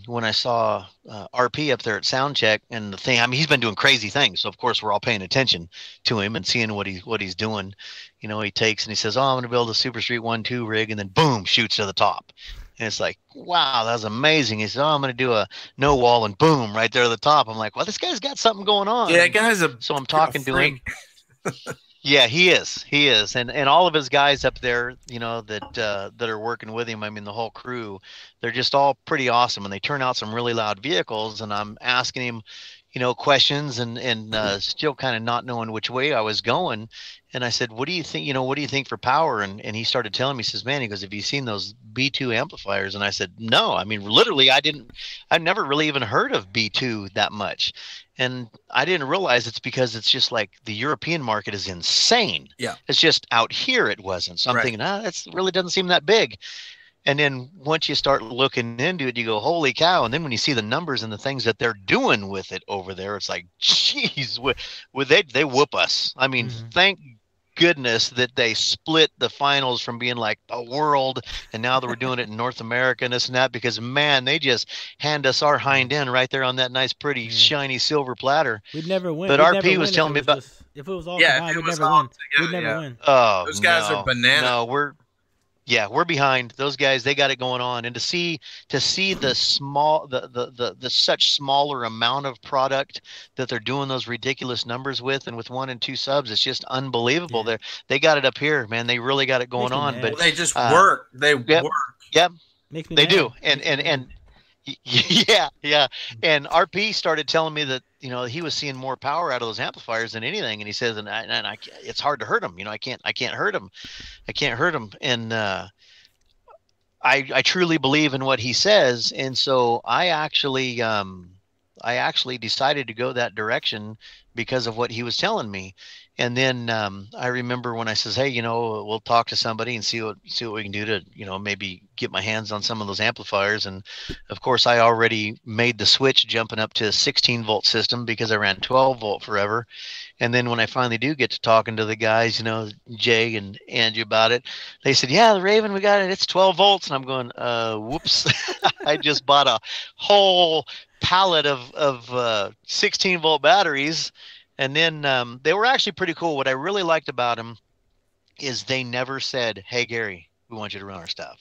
when I saw RP up there at Soundcheck and the thing, I mean, he's been doing crazy things. So of course we're all paying attention to him and seeing what he's doing. He takes and he says, oh, I'm going to build a Super Street 1-2 rig, and then boom, shoots to the top. And it's like, wow, that was amazing. He said, oh, I'm going to do a no wall, and boom, right there at the top. I'm like, well, this guy's got something going on. Yeah, that guy's so I'm talking to him. Yeah, he is. And all of his guys up there, that are working with him, I mean, the whole crew, they're just all pretty awesome. And they turn out some really loud vehicles. And I'm asking him, questions and still kind of not knowing which way I was going. And I said, what do you think, what do you think for power? And he started telling me, he says, man, he goes, have you seen those B2 amplifiers? And I said, no, I mean, literally, I've never really even heard of B2 that much. And I didn't realize it's because it's just like the European market is insane. Yeah. It's just out here it wasn't. So I'm thinking, that really doesn't seem that big. And then once you start looking into it, you go, holy cow. And then when you see the numbers and the things that they're doing with it over there, it's like, geez, they whoop us. I mean, thank goodness that they split the finals from being like the world, and now that we're doing it in North America and this and that, because man, they just hand us our hind end right there on that nice, pretty, shiny silver platter. We'd never win. But RP was telling me about if it was all combined, we'd never win. We'd never win. Oh, those guys are bananas. No, we're behind those guys. They got it going on. And to see the small, the such smaller amount of product that they're doing those ridiculous numbers with, and with 1 and 2 subs, it's just unbelievable. Yeah. They got it up here, man. They really got it going on. But they just work. They work. Yep. Makes me they mad. Do. And yeah. And RP started telling me that, he was seeing more power out of those amplifiers than anything. And he says, and I it's hard to hurt him. I can't hurt him. I can't hurt him. And I truly believe in what he says. And so I actually decided to go that direction because of what he was telling me. And then I remember when I says, hey, we'll talk to somebody and see what we can do to, maybe get my hands on some of those amplifiers. And of course, I already made the switch jumping up to a 16-volt system because I ran 12-volt forever. And then when I finally do get to talking to the guys, Jay and Andrew about it, they said, yeah, the Raven, we got it. It's 12 volts. And I'm going, whoops. I just bought a whole pallet of 16-volt batteries. And then they were actually pretty cool. What I really liked about them is they never said, hey, Gary, we want you to run our stuff.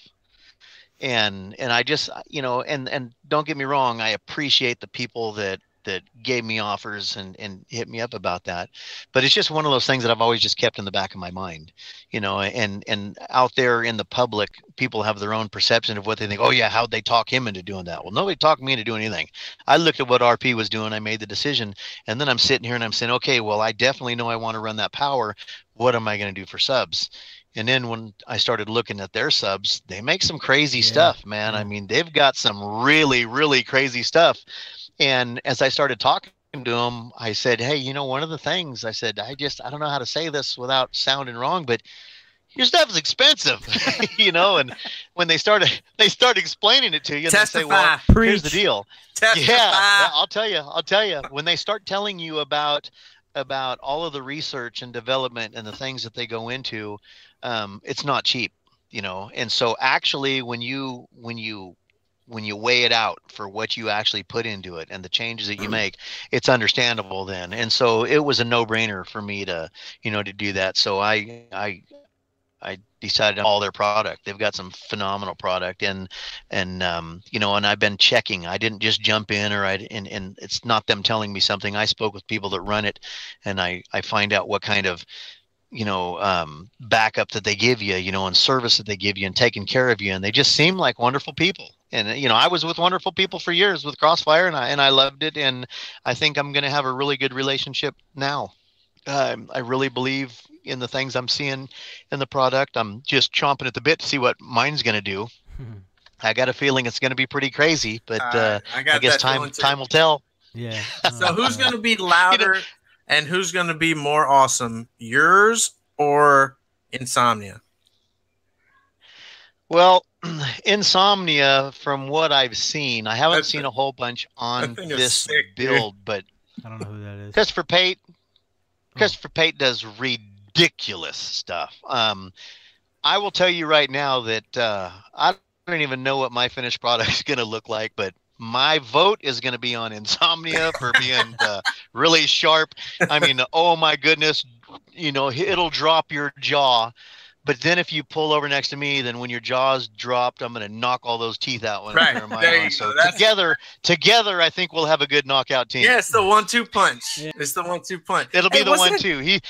And I just, and don't get me wrong, I appreciate the people that gave me offers and hit me up about that. But it's just one of those things that I've always just kept in the back of my mind, and out there in the public, people have their own perception of what they think. Oh yeah, how'd they talk him into doing that? Well, nobody talked me into doing anything. I looked at what RP was doing. I made the decision, and then I'm sitting here and I'm saying, okay, well, I definitely know I want to run that power. What am I going to do for subs? And then when I started looking at their subs, they make some crazy stuff, man. I mean, they've got some really, really crazy stuff. And as I started talking to them, I said, hey, one of the things I said, I don't know how to say this without sounding wrong, but your stuff is expensive, and when they start explaining it to you, and they say, well, here's the deal. Testify. Yeah, I'll tell you, when they start telling you about all of the research and development and the things that they go into, it's not cheap, and so actually when you weigh it out for what you actually put into it and the changes that you make, it's understandable then. And so it was a no-brainer for me to do that. So I decided on all their product. They've got some phenomenal product, and I've been checking. I didn't just jump in, and it's not them telling me something. I spoke with people that run it, and I find out what kind of backup that they give you, and service that they give you and taking care of you. And they just seem like wonderful people. And, I was with wonderful people for years with Crossfire, and I loved it. And I think I'm going to have a really good relationship now. I really believe in the things I'm seeing in the product. I'm just chomping at the bit to see what mine's going to do. I got a feeling it's going to be pretty crazy, but I guess time will tell. Yeah. So who's going to be louder and who's going to be more awesome? Yours or Insomnia? Well, Insomnia, from what I've seen, I haven't seen a whole bunch on this build, but I don't know who that is. Christopher Pate does ridiculous stuff. I will tell you right now that I don't even know what my finished product is going to look like, but my vote is going to be on Insomnia for being really sharp. I mean, oh my goodness, it'll drop your jaw. But then if you pull over next to me, then when your jaw's dropped, I'm going to knock all those teeth out when I turn my eye on. So together, I think we'll have a good knockout team. Yeah, it's the 1-2 punch. Yeah. It's the 1-2 punch. It'll be the 1-2.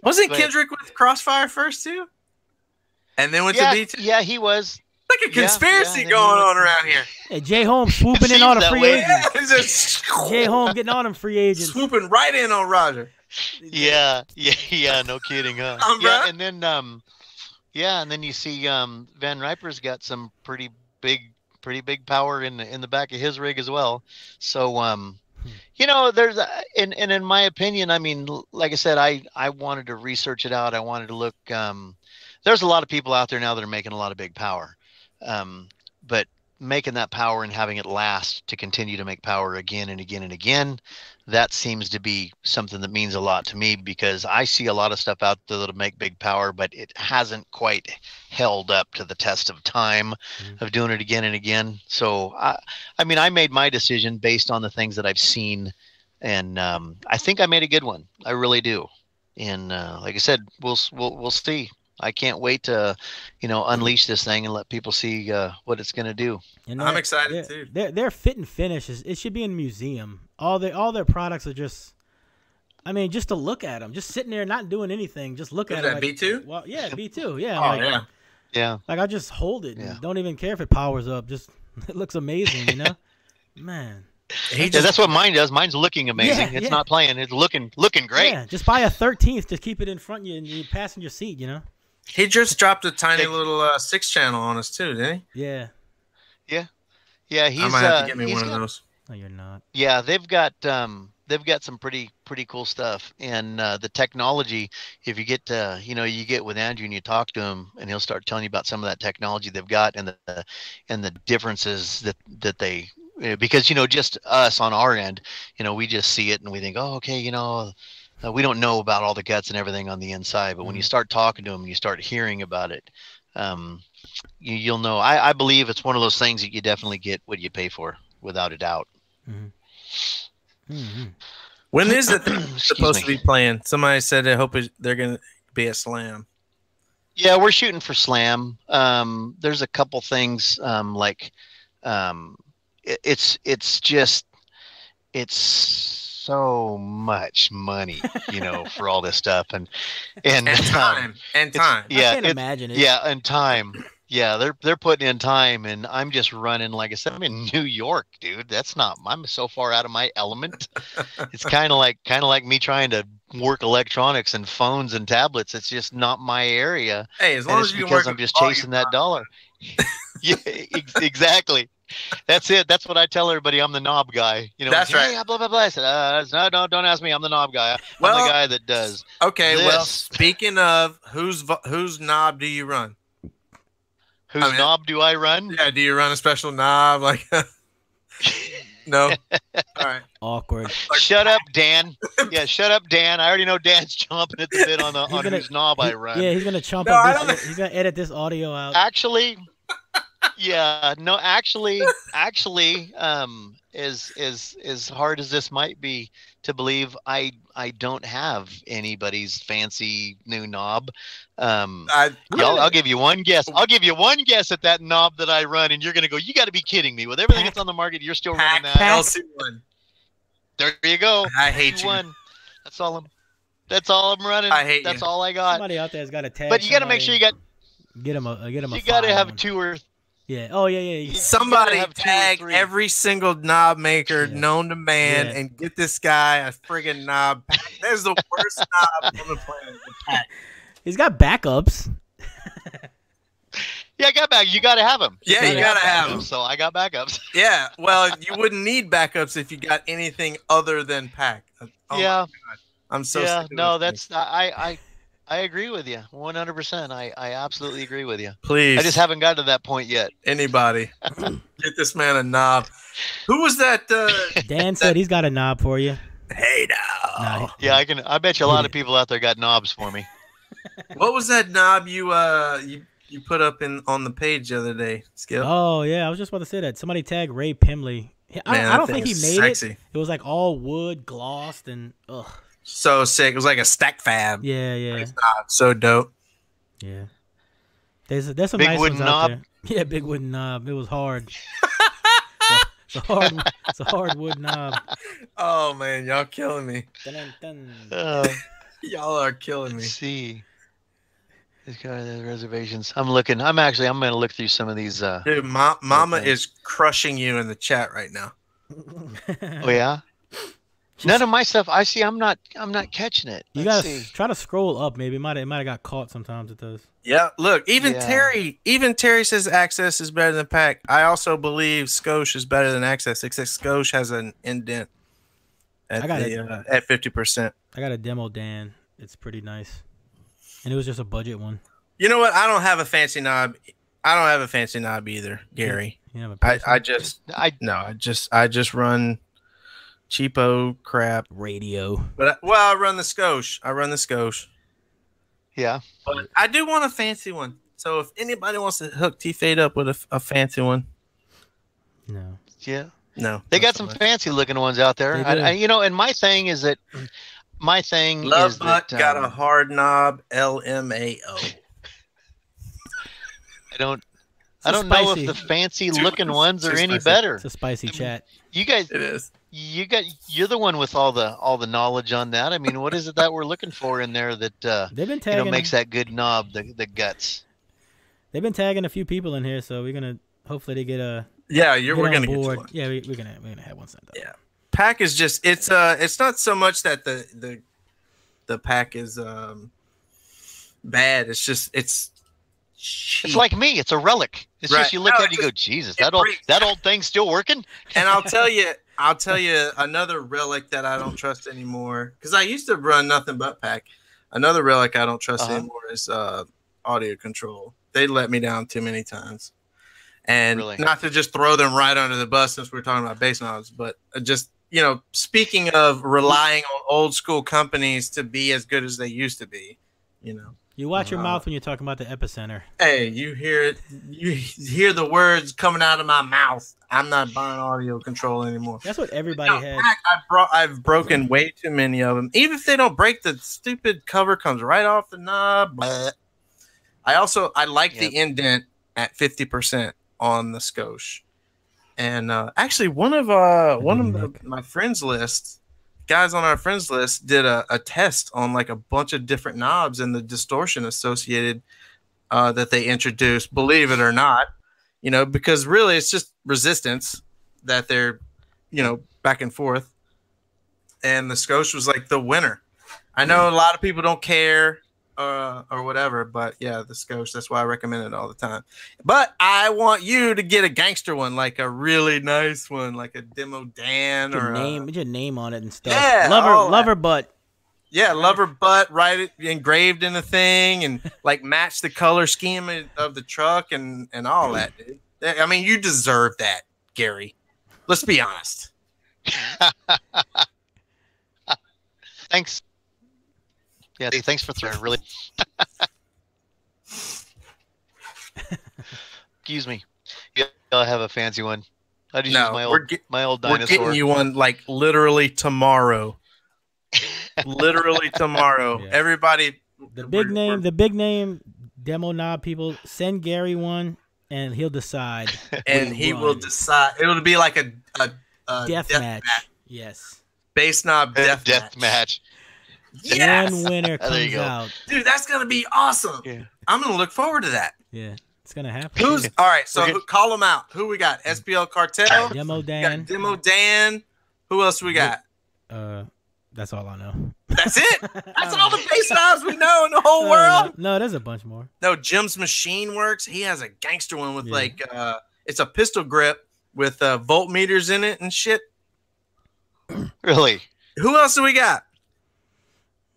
Wasn't Kendrick with Crossfire first too? And then went to B2? Yeah, he was. Like a conspiracy going on around here. Hey, Jay Holmes swooping in on a free agent. Jay Holmes getting on them free agents. Swooping right in on Roger. Yeah, no kidding, huh? Yeah, and then you see Van Riper's got some pretty big power in the back of his rig as well. So there's and in my opinion, I mean, like I said, I wanted to research it out. I wanted to look. There's a lot of people out there now that are making a lot of big power, but making that power and having it last to continue to make power again and again and again, that seems to be something that means a lot to me, because I see a lot of stuff out there that'll make big power, but it hasn't quite held up to the test of time of doing it again and again. So I mean, I made my decision based on the things that I've seen, and I think I made a good one. I really do. And like I said, we'll see. I can't wait to, unleash this thing and let people see what it's going to do. And I'm excited too. Their fit and finish it should be in a museum. All their products are just, I mean, just to look at them, just sitting there not doing anything, just look at them. Is that B2? Well, yeah, B2. Yeah. Yeah. Like I just hold it and don't even care if it powers up. Just it looks amazing, man. That's what mine does. Mine's looking amazing. It's not playing. It's looking great. Yeah, just buy a 13th to keep it in front of you in your passenger seat. He just dropped a tiny little 6-channel on us too, didn't he? Yeah. Yeah. He's. I might have to get me one of those. No, you're not. Yeah, they've got some pretty cool stuff, and the technology. If you get you get with Andrew and you talk to him, and he'll start telling you about some of that technology they've got and the differences that they. Because just us on our end, we just see it and we think, oh, okay, we don't know about all the guts and everything on the inside. But when you start talking to them and you start hearing about it, you'll know. I believe it's one of those things that you definitely get what you pay for, without a doubt. When is it supposed to be playing? Somebody said they hope they're going to be at Slam. Yeah, we're shooting for Slam. There's a couple things it's so much money, for all this stuff and time. I can't imagine it. Yeah, and time. Yeah, they're putting in time, and I'm just running. Like I said, I'm in New York, dude. I'm so far out of my element. It's kind of like me trying to work electronics and phones and tablets. It's just not my area. Hey, as long as you because I'm just chasing that dollar. Yeah, exactly. That's it. That's what I tell everybody. I'm the knob guy. That's right. Hey, blah blah blah. I said, no, don't ask me. I'm the knob guy. I'm the guy that does. Okay. This. Well, speaking of, whose knob do you run? Whose knob do I run? Yeah. Do you run a special knob like? No. All right. Awkward. Shut up, Dan. Yeah, shut up, Dan. I already know Dan's chomping at the bit on whose knob I run. Yeah, he's gonna chomp up this. He's gonna edit this audio out. Actually. Yeah, no, actually, as hard as this might be to believe, I don't have anybody's fancy new knob. I'll give you one guess. I'll give you one guess at that knob that I run, and you're gonna go, you got to be kidding me! With everything that's on the market, you're still running that. LC1. There you go. I hate you. That's all I'm running. I hate That's you. all I got. Somebody out there's got a tag. But you got to make sure you got. Get him a. You got to have 2 or. Yeah. Oh yeah. Somebody tag every single knob maker known to man and get this guy a friggin' knob. That's the worst knob on the planet. He's got backups. Yeah, I got back. You got to have them. Yeah, you gotta have them. So I got backups. Yeah, well, you wouldn't need backups if you got anything other than pack. Oh Yeah. I'm so Yeah, sick of no, this thing. I agree with you 100%. I absolutely agree with you. Please. I just haven't got to that point yet. Anybody, get this man a knob. Who was that? Dan said he's got a knob for you. Hey now. Nah, Yeah, I bet you a lot of people out there got knobs for me. What was that knob you put up on the page the other day, Skip? Oh yeah, I was just about to say that. Somebody tagged Ray Pimley. I don't think he made it. It was like all wood, glossed, and ugh. So sick. It was like a stack fab. Yeah, yeah. Nice knob. So dope. Yeah. There's some Big nice wooden ones out knob? there. Yeah, big wooden knob. It was hard. It's a hard wood knob. Oh man, y'all killing me. Dun, dun, dun. Y'all are killing me. Let's see. This guy has reservations. I'm looking. I'm going to look through some of these. Dude, Mama is crushing you in the chat right now. Oh yeah. None of my stuff. I see. I'm not catching it. You Let's gotta see. try to scroll up. Maybe it might have got caught. Sometimes it does. Yeah, look, even Yeah. Terry says Access is better than Pack. I also believe Skosh is better than Access, except Skosh has an indent at 50%. I got a demo Dan. It's pretty nice, and it was just a budget one. You know what? I don't have a fancy knob. I don't have a fancy knob either, Gary. You have a I just run cheapo crap radio. But I run the Skosh. Yeah. But I do want a fancy one. So if anybody wants to hook T-Fade up with a fancy one, No. Yeah. no, They not got so some much. fancy looking ones out there. They do. And my thing is that Love Butt got a hard knob LMAO. I don't a know if spicy- the fancy Dude, looking ones are it's any spicy. better. It's a spicy chat. You guys, It is. you're the one with all the knowledge on that. I mean, what is it that we're looking for in there that They've been tagging. makes that good knob, the guts? They've been tagging a few people in here, so we're gonna hopefully they get a. Yeah, we're on gonna get you board. one. Yeah, we're gonna have one sent up. Yeah. Pack is just it's not so much that the pack is bad. It's just it's cheap. It's like me. It's a relic. It's Right. just you look No, at it, you go, it Jesus, breaks. that old thing's still working. And I'll tell you another relic that I don't trust anymore, because I used to run nothing but pack. Another relic I don't trust anymore is audio control. They let me down too many times. And Really? not to just throw them right under the bus since we're talking about bass knobs, but just, speaking of relying on old school companies to be as good as they used to be, You watch your mouth when you're talking about the epicenter. Hey, you hear it. You hear the words coming out of my mouth. I'm not buying audio control anymore. That's what everybody had. I've broken way too many of them. Even if they don't break, the stupid cover comes right off the knob. But I like the indent at 50% on the Skosh. And actually, one of my friends list, guys on our friends list, did a test on like a bunch of different knobs and the distortion associated that they introduced. Believe it or not, because really it's just resistance that they're, back and forth. And the Skosh was like the winner. I know a lot of people don't care or whatever, but yeah, the Skosh, that's why I recommend it all the time. But I want you to get a gangster one, like a really nice one, like a Demo Dan Put or your name on it and stuff. Yeah, lover butt. Yeah, lover butt, write it engraved in the thing, and like match the color scheme of the truck and all that, dude. I mean, you deserve that, Gary. Let's be honest. Thanks. Yeah, thanks for throwing. Really. Excuse me. Yeah, I have a fancy one. I just use my old dinosaur. We're getting you one like literally tomorrow. Literally tomorrow. Yeah. Everybody. The big name demo knob people, send Gary one and he'll decide. And he will decide. It'll be like a death match. Yes. Bass knob death match. Yes! One winner There you comes go. out. Dude, that's gonna be awesome. Yeah. I'm gonna look forward to that. Yeah, it's gonna happen. Who's all right? So call them out. Who we got? SPL Cartel. Demo We got Dan? Demo Dan. Who else we got? That's all I know. That's it. That's all the bass knobs we know in the whole world. No, there's a bunch more. No, Jim's Machine Works. He has a gangster one with it's a pistol grip with voltmeters in it and shit. Really? Who else do we got?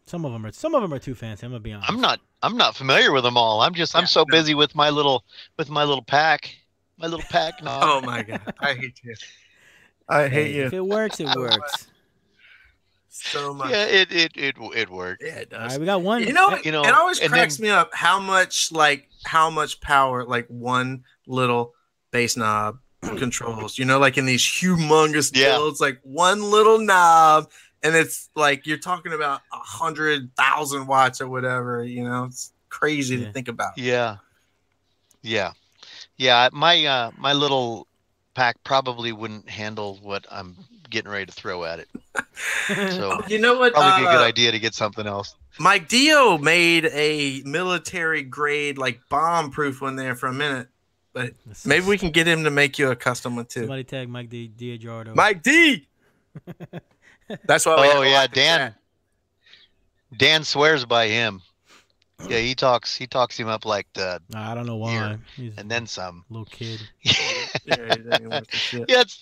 Some of them are too fancy. I'm gonna be honest. I'm not familiar with them all. I'm so busy with my little pack. My little pack knob. Oh my god. I hate you. I hate you. If it works, it works. So much. Yeah, it worked. Yeah, it does. All right, we got one. You know, it always cracks me up how much power like one little bass knob controls. You know, like in these humongous builds, like one little knob, and it's like you're talking about 100,000 watts or whatever. You know, it's crazy to think about. Yeah. My little pack probably wouldn't handle what I'm getting ready to throw at it. So you know what? Probably be a good idea to get something else. Mike Dio made a military grade like bomb proof one there for a minute, but maybe we can get him to make you a custom one too. Somebody tag Mike D. Diajardo. Mike D. That's why. Dan swears by him. Yeah, he talks him up like the. I don't know why. And then some. Little kid.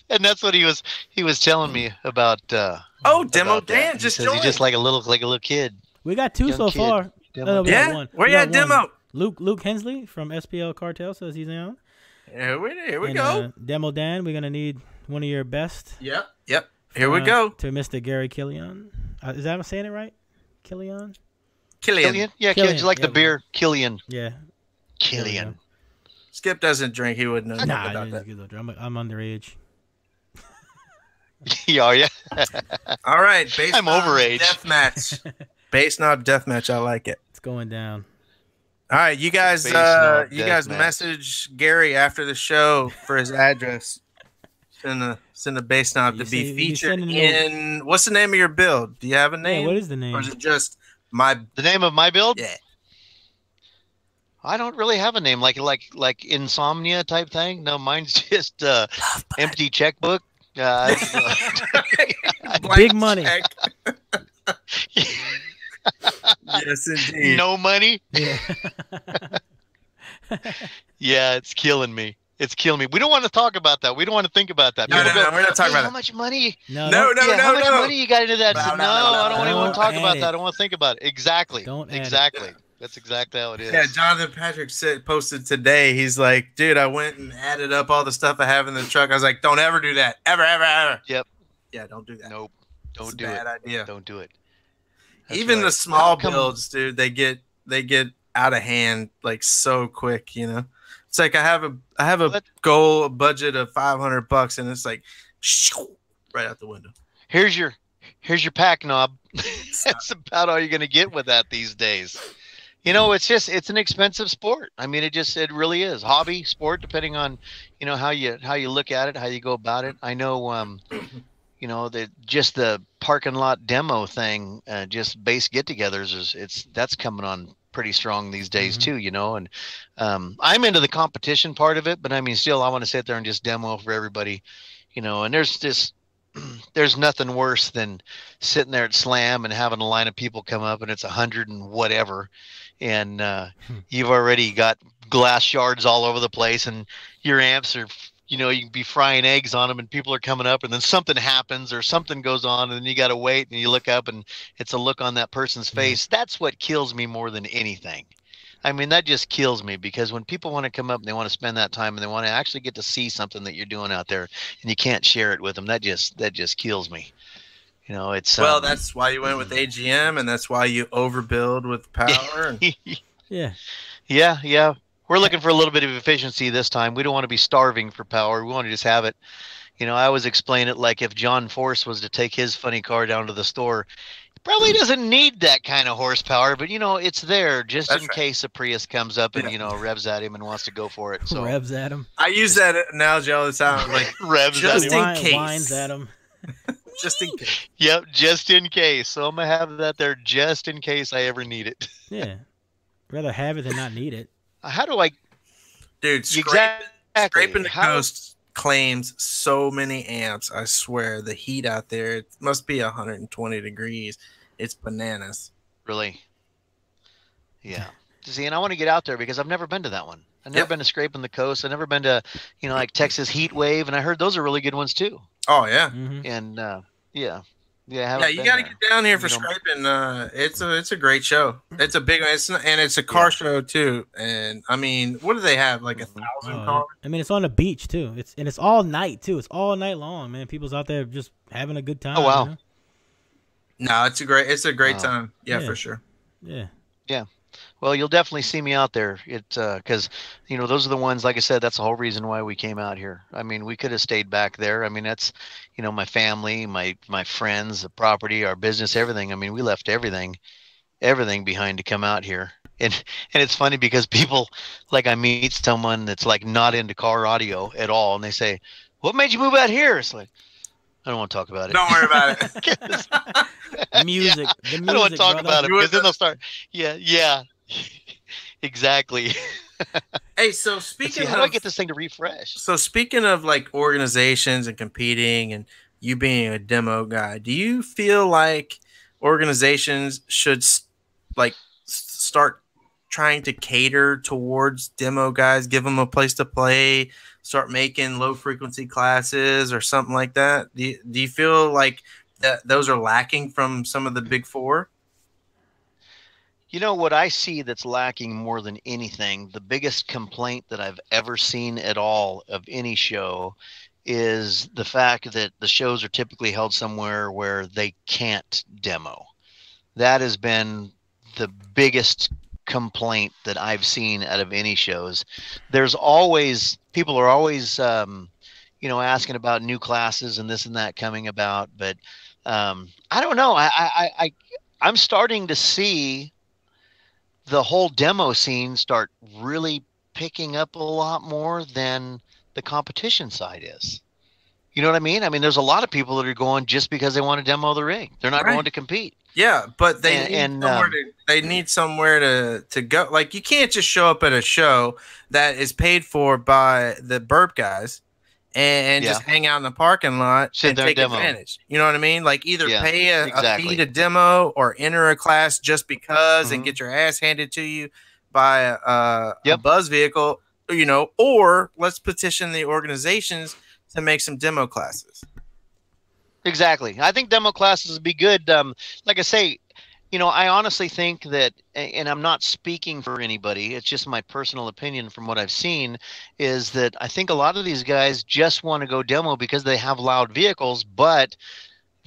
And that's what he was telling me about. Demo Dan just joined. He's just like a little kid. We got two so far. Where you at, Demo? Luke Hensley from SPL Cartel says he's on. Here we go. Demo Dan, we're gonna need one of your best. Yep. Here we go. To Mr. Gary Killian. Is that I'm saying it right? Killian? Killian? Yeah, Killian. You like the beer? Killian. Yeah. Killian. Skip doesn't drink. He wouldn't know about that. I'm underage. Yeah. All right. I'm overage. Deathmatch. Bass knob deathmatch. I like it. It's going down. All right. You guys message Gary after the show for his address. Send a bass knob to be featured in. What's the name of your build? Do you have a name? Yeah, what is the name? Or is it just the name of my build? Yeah. I don't really have a name like insomnia type thing. No, mine's just empty checkbook. Big money. Yes, indeed. No money. Yeah. Yeah, it's killing me. It's killing me. We don't want to talk about that. We don't want to think about that. No, we're not talking about how much money? No. How much money you got into that? I don't want to talk about that. I don't want to think about it. Exactly. Exactly. That's exactly how it is. Yeah, Jonathan Patrick posted today. He's like, dude, I went and added up all the stuff I have in the truck. I was like, don't ever do that. Ever. Yep. Yeah, don't do that. Nope. Don't do it. Bad idea. Don't do it. That's Even right. the small builds, dude, they get out of hand like so quick, you know. It's like I have a budget of $500 and it's like right out the window. Here's your pack knob. That's about all you're gonna get with that these days. You know, it's an expensive sport. I mean, it really is hobby sport, depending on, you know, how you look at it, how you go about it. I know, you know, just the parking lot demo thing, just base get-togethers that's coming on pretty strong these days too, you know. And I'm into the competition part of it, but I mean, still, I want to sit there and just demo for everybody, you know. And there's nothing worse than sitting there at Slam and having a line of people come up and it's 100 and whatever, and you've already got glass shards all over the place, and your amps are, you know, you can be frying eggs on them, and people are coming up, and then something happens or something goes on, and then you got to wait, and you look up, and it's a look on that person's face. That's what kills me more than anything. I mean, that just kills me, because when people want to come up and they want to spend that time and they want to actually get to see something that you're doing out there, and you can't share it with them, that just kills me. You know, it's that's why you went with AGM, and that's why you overbuild with power. And... Yeah. We're looking for a little bit of efficiency this time. We don't want to be starving for power. We want to just have it. You know, I always explain it like if John Force was to take his funny car down to the store, he probably doesn't need that kind of horsepower, but, you know, it's there just in case a Prius comes up and, you know, revs at him and wants to go for it. So revs at him. I use that analogy all the time. Like, revs just at him. in case. Whines at him. Just in case. Yep, just in case. So I'm going to have that there just in case I ever need it. Yeah. Rather have it than not need it. How do I... Dude, Scraping the Coast claims so many amps. I swear, the heat out there, it must be 120 degrees. It's bananas. Really? Yeah. See, and I want to get out there because I've never been to that one. I've never been to Scraping the Coast. I've never been to, like Texas Heat Wave, and I heard those are really good ones too. Oh yeah. And yeah. Yeah, you got to get down here for Scraping. It's a great show. It's a big one. And it's a car show too. And I mean, what do they have? Like 1,000 cars? I mean, it's on the beach too. It's all night too. It's all night long, man. People's out there just having a good time. Oh wow. No, it's a great time. Yeah, for sure. Yeah. Well, you'll definitely see me out there. Because those are the ones. Like I said, that's the whole reason why we came out here. I mean, we could have stayed back there. I mean, that's my family, my friends, the property, our business, everything. I mean, we left everything behind to come out here. And it's funny because people, like, I meet someone that's like not into car audio at all, and they say, "What made you move out here?" It's like, I don't want to talk about it. Don't worry about it. The music. I don't want to talk about it because then they'll start. Yeah. Exactly. Hey, so speaking of, how do I get this thing to refresh? So speaking of like organizations and competing and you being a demo guy, do you feel like organizations should start trying to cater towards demo guys, give them a place to play, start making low frequency classes or something like that? Do you feel like that those are lacking from some of the big four? What I see that's lacking more than anything, the biggest complaint that I've ever seen at all of any show is the fact that the shows are typically held somewhere where they can't demo. That has been the biggest complaint that I've seen out of any shows. People are always, asking about new classes and this and that coming about, but I don't know. I'm starting to see the whole demo scene start really picking up a lot more than the competition side is. You know what I mean? I mean, there's a lot of people that are going just because they want to demo the rig. They're not going to compete. Yeah, but they need somewhere to go. Like, you can't just show up at a show that is paid for by the burp guys and just hang out in the parking lot and take advantage. You know what I mean? Like, either pay a fee to demo or enter a class just because and get your ass handed to you by a buzz vehicle, or let's petition the organizations to make some demo classes. Exactly. I think demo classes would be good. Like I say, I honestly think that, and I'm not speaking for anybody, it's just my personal opinion from what I've seen, is that I think a lot of these guys just want to go demo because they have loud vehicles, but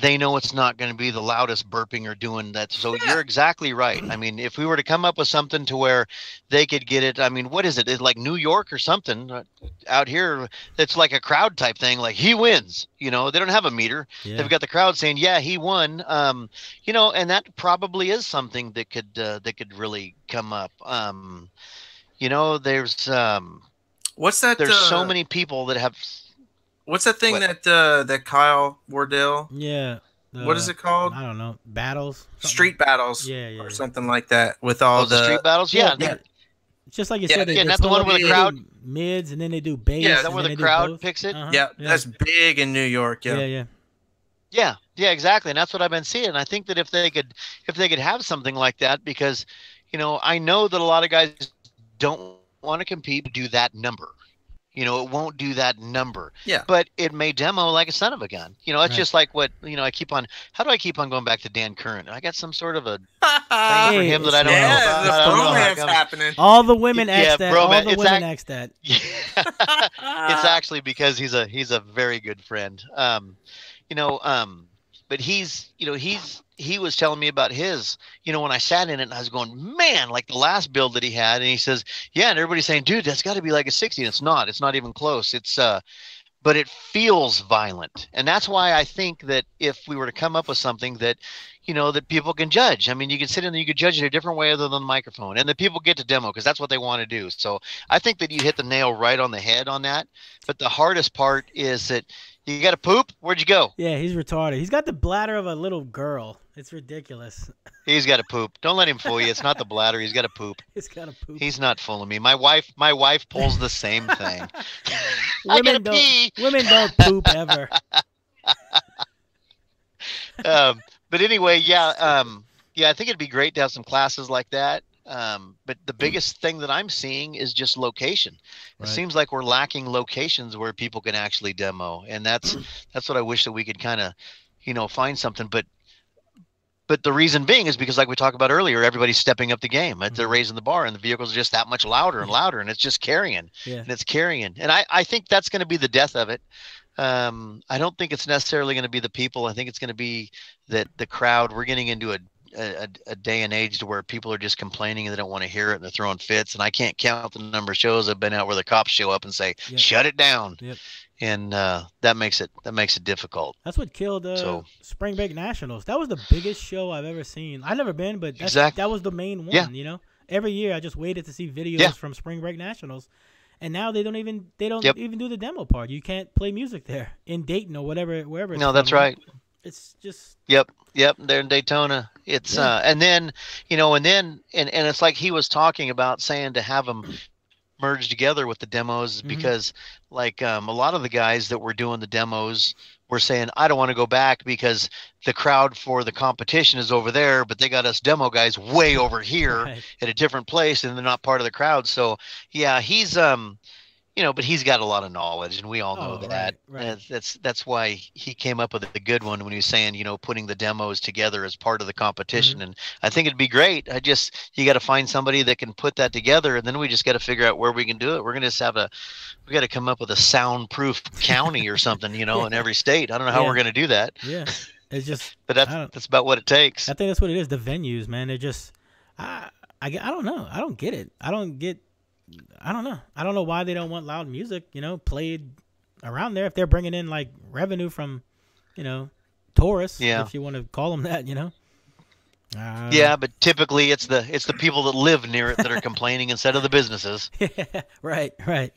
they know it's not going to be the loudest burping or doing that. So you're exactly right. I mean, if we were to come up with something to where they could get it, I mean, what is it? It's like New York or something out here. It's like a crowd type thing. Like, he wins, they don't have a meter. Yeah. They've got the crowd saying, yeah, he won. And that probably is something that could really come up. There's, what's that? There's so many people that have, what's that thing that Kyle Wardell? Yeah. What is it called? I don't know. Battles? Street battles. Yeah. Or something like that with all the street battles? Yeah. It's just like you said. Yeah, that's the one where the crowd mids and then they do bass. Yeah, that's where the crowd picks it. Yeah, that's big in New York. Yeah. Yeah, exactly. And that's what I've been seeing. I think that if they could have something like that, because, I know that a lot of guys don't want to compete to do that number. It won't do that number. Yeah. But it may demo like a son of a gun. It's just like what, how do I keep on going back to Dan Curran? I got some sort of a thing for him that I don't know about. The bromance happening. All the women ask that. All the women ask that. It's actually because he's a very good friend. But he was telling me about his, when I sat in it and I was going, man, like the last build that he had. And he says, yeah. And everybody's saying, dude, that's got to be like a 60. And it's not even close. It's, but it feels violent. And that's why I think that if we were to come up with something that, that people can judge. I mean, you can sit in there, you could judge it a different way other than the microphone. And the people get to demo because that's what they want to do. So I think that you hit the nail right on the head on that. But the hardest part is that you got to poop? Where'd you go? Yeah, he's retarded. He's got the bladder of a little girl. It's ridiculous. He's got to poop. Don't let him fool you. It's not the bladder. He's got to poop. He's got to poop. He's not fooling me. My wife pulls the same thing. Women don't poop ever. But anyway, yeah, I think it'd be great to have some classes like that. But the biggest thing that I'm seeing is just location. It seems like we're lacking locations where people can actually demo, and that's what I wish that we could kind of, find something. But the reason being is because, like we talked about earlier, everybody's stepping up the game. They're raising the bar, and the vehicles are just that much louder and louder, and it's just carrying. Yeah. And it's carrying. And I think that's going to be the death of it. I don't think it's necessarily going to be the people. I think it's going to be that the crowd. We're getting into a day and age to where people are just complaining and they don't want to hear it, and they're throwing fits. And I can't count the number of shows I've been out where the cops show up and say, shut it down. Yep. And that makes it difficult. That's what killed Spring Break Nationals. That was the biggest show I've ever seen. I've never been, but that was the main one. Yeah. Every year I just waited to see videos from Spring Break Nationals, and now they don't even do the demo part. You can't play music there in Dayton or wherever. No, that's right. It's just Yep. They're in Daytona. It's and then and it's like he was talking about, saying to have them merged together with the demos, because like a lot of the guys that were doing the demos were saying, I don't want to go back because the crowd for the competition is over there, but they got us demo guys way over here at a different place, and they're not part of the crowd. So yeah, he's but he's got a lot of knowledge, and we all know that. Right. That's why he came up with a good one when he was saying, putting the demos together as part of the competition. And I think it'd be great. You got to find somebody that can put that together, and then we just got to figure out where we can do it. We're going to we got to come up with a soundproof county or something, in every state. I don't know how we're going to do that. Yeah. It's just, but that's about what it takes. I think that's what it is. The venues, man, they're just, I don't know. I don't get it. I don't know. I don't know why they don't want loud music, played around there. If they're bringing in like revenue from, tourists, if you want to call them that, Yeah, but typically it's the people that live near it that are complaining instead of the businesses. Right. That's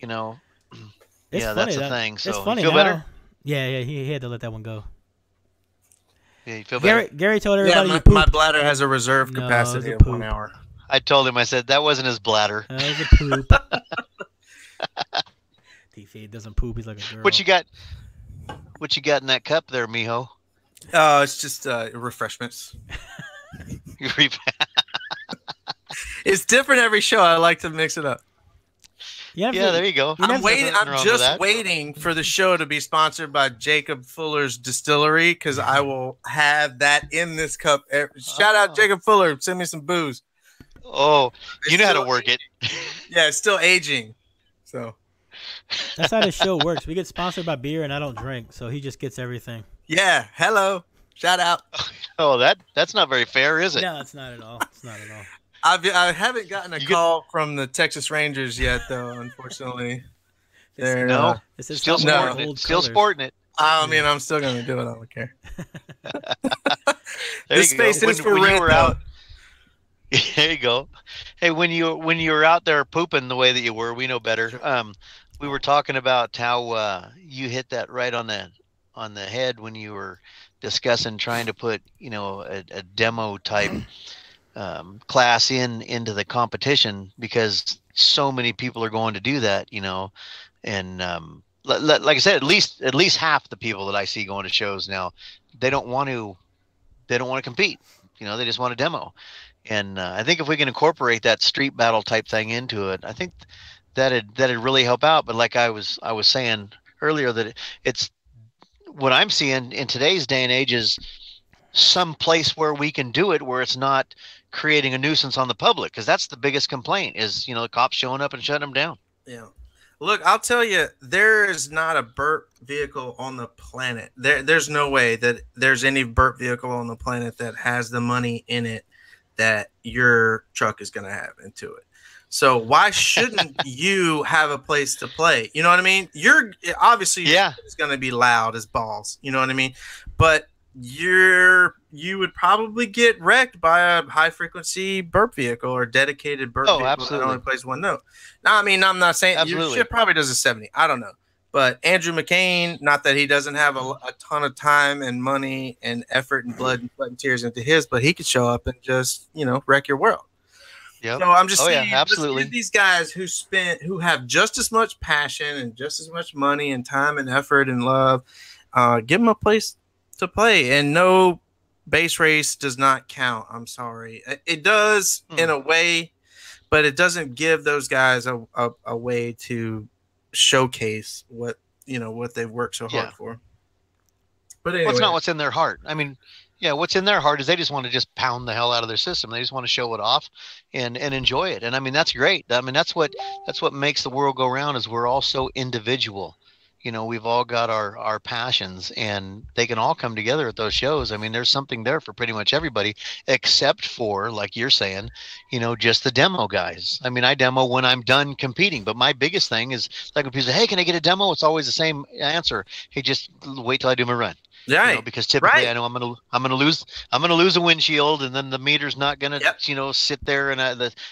the thing. So it's funny. You feel better? Yeah. He had to let that one go. Yeah, you feel better? Gary told everybody. Yeah, my bladder has a reserve capacity of 1 hour. I told him, I said, that wasn't his bladder. That was a poop. T-Fade doesn't poop. He's like a girl. What you got in that cup there, mijo? It's just refreshments. It's different every show. I like to mix it up. Yeah, there you go. I'm just waiting for the show to be sponsored by Jacob Fuller's Distillery, because I will have that in this cup. Shout out Jacob Fuller. Send me some booze. Oh, you know how to work it. Yeah, it's still aging. So that's how the show works. We get sponsored by beer, and I don't drink, so he just gets everything. Yeah. Hello. Shout out. Oh, that's not very fair, is it? No, it's not at all. It's not at all. I haven't gotten a call from the Texas Rangers yet, though. Unfortunately, they're still sporting it. I mean, I'm still gonna do it. I don't care. This space is for rent. There you go. Hey, when you were out there pooping the way that you were, we know better. We were talking about how you hit that right on the head when you were discussing trying to put a demo type class into the competition, because so many people are going to do that, and like I said, at least half the people that I see going to shows now, they don't want to compete. They just want a demo. And I think if we can incorporate that street battle type thing into it, I think that'd really help out. But like I was saying earlier, that it's what I'm seeing in today's day and age is some place where we can do it where it's not creating a nuisance on the public, because that's the biggest complaint is the cops showing up and shutting them down. Yeah. Look, I'll tell you, there is not a burp vehicle on the planet. There's no way that there's any burp vehicle on the planet that has the money in it that your truck is going to have into it. So why shouldn't you have a place to play? You know what I mean? You're obviously it's going to be loud as balls. You know what I mean? But you would probably get wrecked by a high frequency burp vehicle or dedicated burp vehicle absolutely. that only plays one note. Now, I mean, I'm not saying your shit probably does a 70. I don't know. But Andrew McCain, not that he doesn't have a ton of time and money and effort and blood and sweat and tears into his, but he could show up and just, wreck your world. Yeah. So I'm just saying, absolutely. These guys who have just as much passion and just as much money and time and effort and love, give them a place to play, and no Base Race does not count. I'm sorry. It does in a way, but it doesn't give those guys a way to showcase what they've worked so hard for. But anyway, it's not what's in their heart. I mean, what's in their heart is they just want to just pound the hell out of their system. They just want to show it off and enjoy it. And I mean, that's great. I mean, that's what makes the world go round, is we're all so individual. We've all got our passions, and they can all come together at those shows. I mean, there's something there for pretty much everybody, except for, like you're saying, just the demo guys. I mean, I demo when I'm done competing, but my biggest thing is, like, when people say, hey, can I get a demo? It's always the same answer. Hey, just wait till I do my run. Right. Because typically I know I'm gonna lose a windshield, and then the meter's not gonna sit there and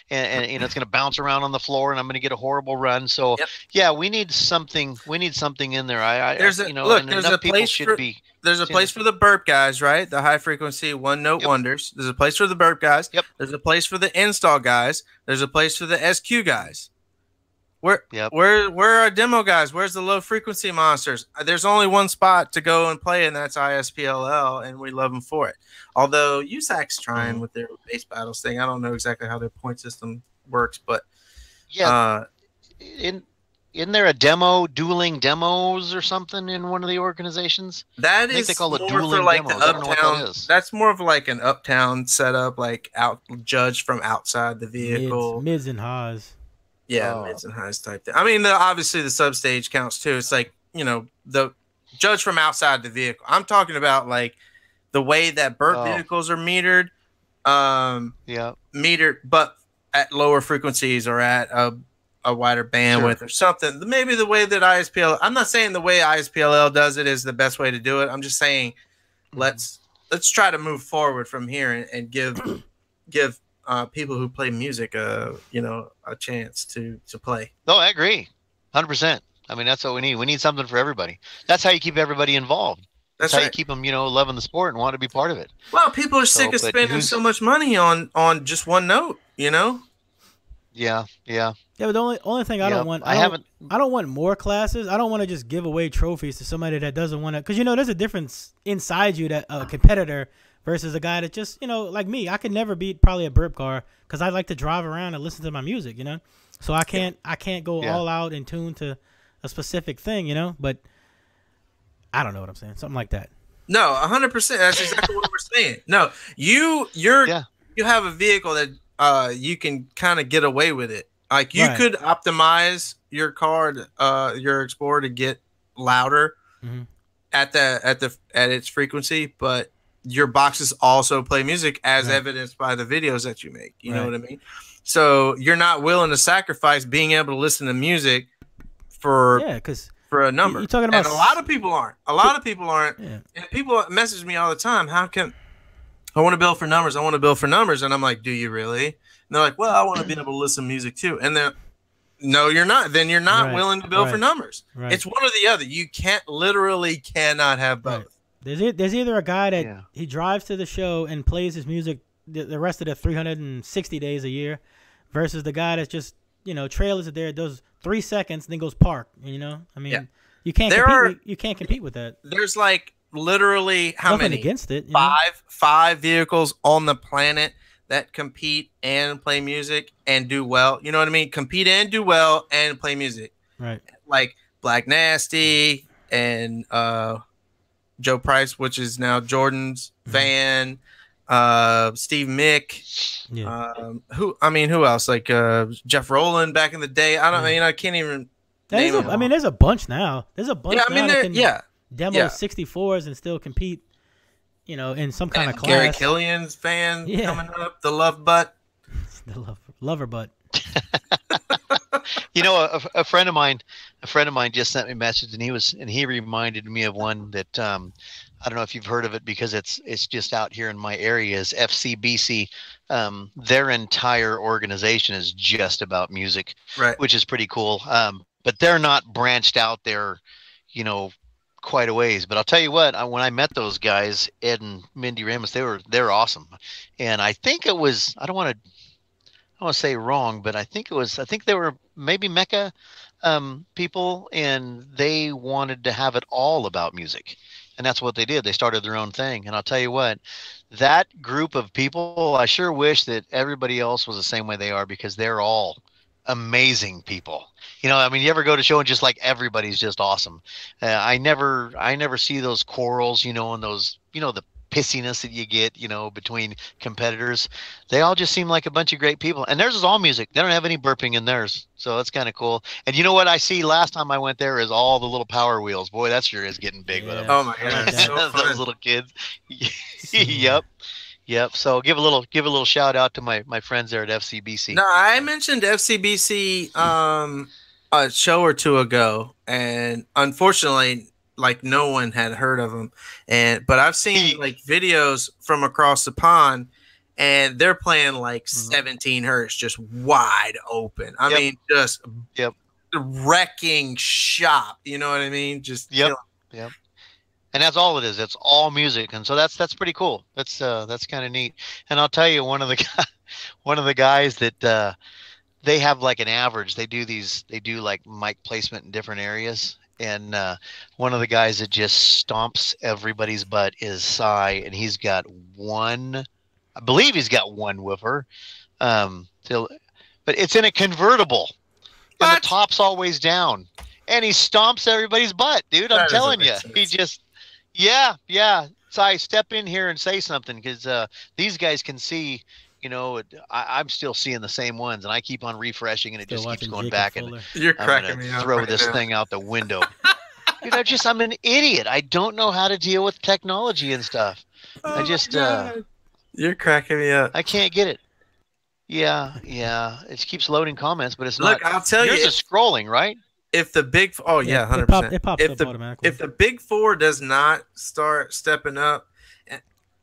it's gonna bounce around on the floor, and I'm gonna get a horrible run. So we need something in there. There's a place for the burp guys, right? The high frequency one note wonders. There's a place for the burp guys. There's a place for the install guys. There's a place for the SQ guys. Where are demo guys? Where's the low frequency monsters? There's only one spot to go and play, and that's ISPLL, and we love them for it. Although USAC's trying with their base battles thing. I don't know exactly how their point system works, but isn't there a dueling demos or something in one of the organizations? That is they call it dueling like demos. The uptown. That's more of like an uptown setup, like judged from outside the vehicle. Mids and highs. Yeah, mids and highs type thing. I mean, obviously the substage counts too. It's like, the judge from outside the vehicle. I'm talking about like the way that burp vehicles are metered. Metered, but at lower frequencies or at a wider bandwidth or something. Maybe the way that ISPL. I'm not saying the way ISPLL does it is the best way to do it. I'm just saying let's try to move forward from here and give people who play music, a chance to play. No, I agree, 100%. I mean, that's what we need. We need something for everybody. That's how you keep everybody involved. That's how you keep them, loving the sport and want to be part of it. Well, people are sick of spending so much money on just one note, Yeah. Yeah, but the only thing I don't want, I don't want more classes. I don't want to just give away trophies to somebody that doesn't want to, because there's a difference inside you that a competitor versus a guy that just, like me, I could never beat probably a burp car because I like to drive around and listen to my music, So I can't go all out in tune to a specific thing, But I don't know what I'm saying. Something like that. No, 100%. That's exactly what we're saying. No, you have a vehicle that you can kind of get away with it. Like you could optimize your car, your Explorer to get louder at its frequency, but your boxes also play music as evidenced by the videos that you make. You know what I mean? So you're not willing to sacrifice being able to listen to music for a number. You're talking about, and a lot of people aren't. Yeah. And people message me all the time. How can I want to bill for numbers? I want to bill for numbers. And I'm like, do you really? And they're like, well, I want to be able to listen to music too. And then, no, you're not. Then you're not willing to bill for numbers. Right. It's one or the other. You cannot have both. There's either a guy that he drives to the show and plays his music the rest of the 360 days a year, versus the guy that's just trailers it there, does 3 seconds, then goes park. I mean, you can't compete with that. There's like literally how Nothing many against it? Five vehicles on the planet that compete and play music and do well. You know what I mean? Compete and do well and play music. Right. Like Black Nasty and Joe Price, which is now Jordan's van, Steve Mick, who else? Like Jeff Rowland back in the day. I can't even name them. I mean, there's a bunch now. There's a bunch now that can demo 64s and still compete, in some kind of class. Gary Killian's van coming up, the Love Butt. The lover butt. A friend of mine just sent me a message, and he reminded me of one that I don't know if you've heard of it, because it's just out here in my area, is FCBC. Their entire organization is just about music, which is pretty cool. But they're not branched out there, quite a ways. But I'll tell you what, when I met those guys, Ed and Mindy Ramos, they're awesome. And I think it was, I don't want to say wrong, but I think they were maybe Mecca people, and they wanted to have it all about music. And that's what they did. They started their own thing. And I'll tell you what, that group of people, I sure wish that everybody else was the same way they are, because they're all amazing people. You know, I mean, you ever go to show and just like everybody's just awesome. I never see those quarrels, you know, and those, you know, the pissiness that you get, you know, between competitors. They all just seem like a bunch of great people. And theirs is all music. They don't have any burping in theirs. So that's kind of cool. And you know what I see last time I went there is all the little Power Wheels. Boy, that sure is getting big with them. Oh my God. So those little kids. Yep. Yep. So give a little shout out to my friends there at FCBC. No, I mentioned FCBC a show or two ago, and unfortunately, like, no one had heard of them. But I've seen like videos from across the pond, and they're playing like 17 hertz, just wide open. I mean, just wrecking shop. You know what I mean? Just yep. And that's all it is. It's all music, and so that's pretty cool. That's kind of neat. And I'll tell you, one of the guys that they have like an average. They do like mic placement in different areas. And one of the guys that just stomps everybody's butt is Cy, and he's got one. I believe he's got one woofer, but it's in a convertible, and the top's always down, and he stomps everybody's butt, dude. I'm telling you, he just. Yeah. Cy, step in here and say something, because these guys can see, you know, I'm still seeing the same ones, and I keep on refreshing, and it just keeps going back. And you're cracking me up. Throw this thing out the window. Dude, I'm an idiot. I don't know how to deal with technology and stuff. I just you're cracking me up. I can't get it. Yeah. It keeps loading comments, but it's not. Look, I'll tell you. Yours is scrolling, right? If the big 100%. It pops up automatically. If the big four does not start stepping up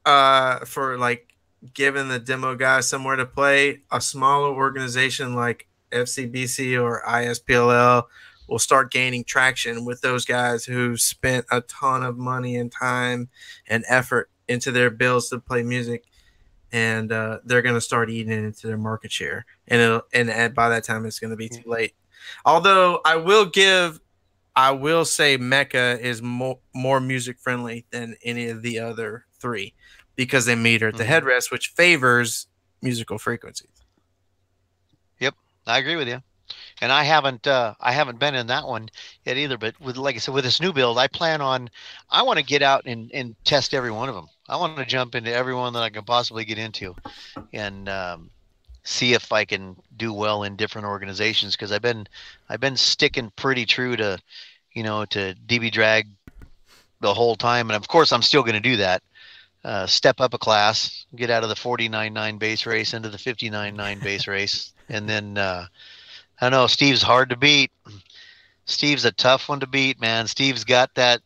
for like giving the demo guys somewhere to play, a smaller organization like FCBC or ISPLL will start gaining traction with those guys who spent a ton of money and time and effort into their builds to play music, and they're going to start eating into their market share, and by that time it's going to be too late. Although I will say Mecca is more music friendly than any of the other three, because they meter at the headrest, which favors musical frequencies. Yep, I agree with you. And I haven't been in that one yet either. But like I said, with this new build, I want to get out and test every one of them. I want to jump into every one that I can possibly get into, and see if I can do well in different organizations, because I've been sticking pretty true to, you know, to DB drag the whole time, and of course I'm still going to do that. Step up a class, get out of the 49.9 base race into the 59.9 base race, and then I don't know. Steve's hard to beat. Steve's a tough one to beat, man. Steve's got that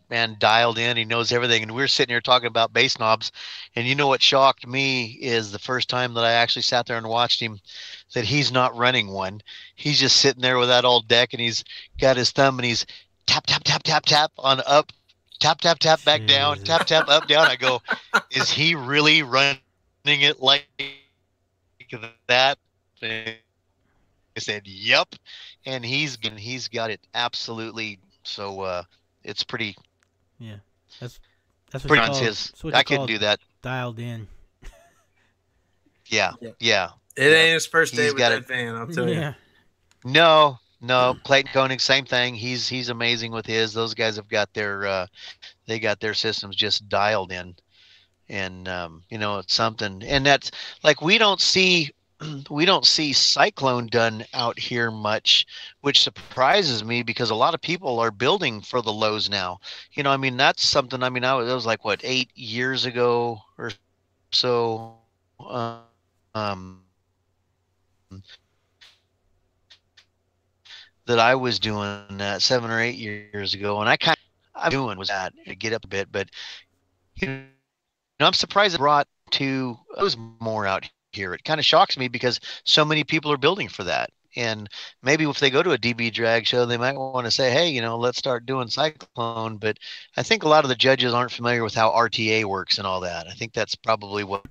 man dialed in. He knows everything. And we're sitting here talking about bass knobs. And you know what shocked me is the first time that I actually sat there and watched him, that he's not running one. He's just sitting there with that old deck, and he's got his thumb, and he's tap, tap, tap, tap, tap on up, tap, tap, tap back down, tap, tap, up, down. I go, is he really running it like that? I said, yep. And he's got it absolutely. So it's pretty. Yeah, that's what pretty much his. I couldn't do that. Dialed in. Yeah. It ain't his first day with that van, I'll tell you. No, Clayton Koenig, same thing. He's amazing with his. Those guys have got their systems just dialed in, and you know, it's something. And that's like we don't see Cyclone done out here much, which surprises me, because a lot of people are building for the lows now. You know, I mean, that's something. I mean, it was like what, 8 years ago or so. That I was doing that 7 or 8 years ago, and I'm doing was that to get up a bit, but you know, I'm surprised it brought to those more out here. It kind of shocks me, because so many people are building for that, and maybe if they go to a DB drag show, they might want to say, hey, you know, let's start doing Cyclone. But I think a lot of the judges aren't familiar with how RTA works and all that. I think that's probably what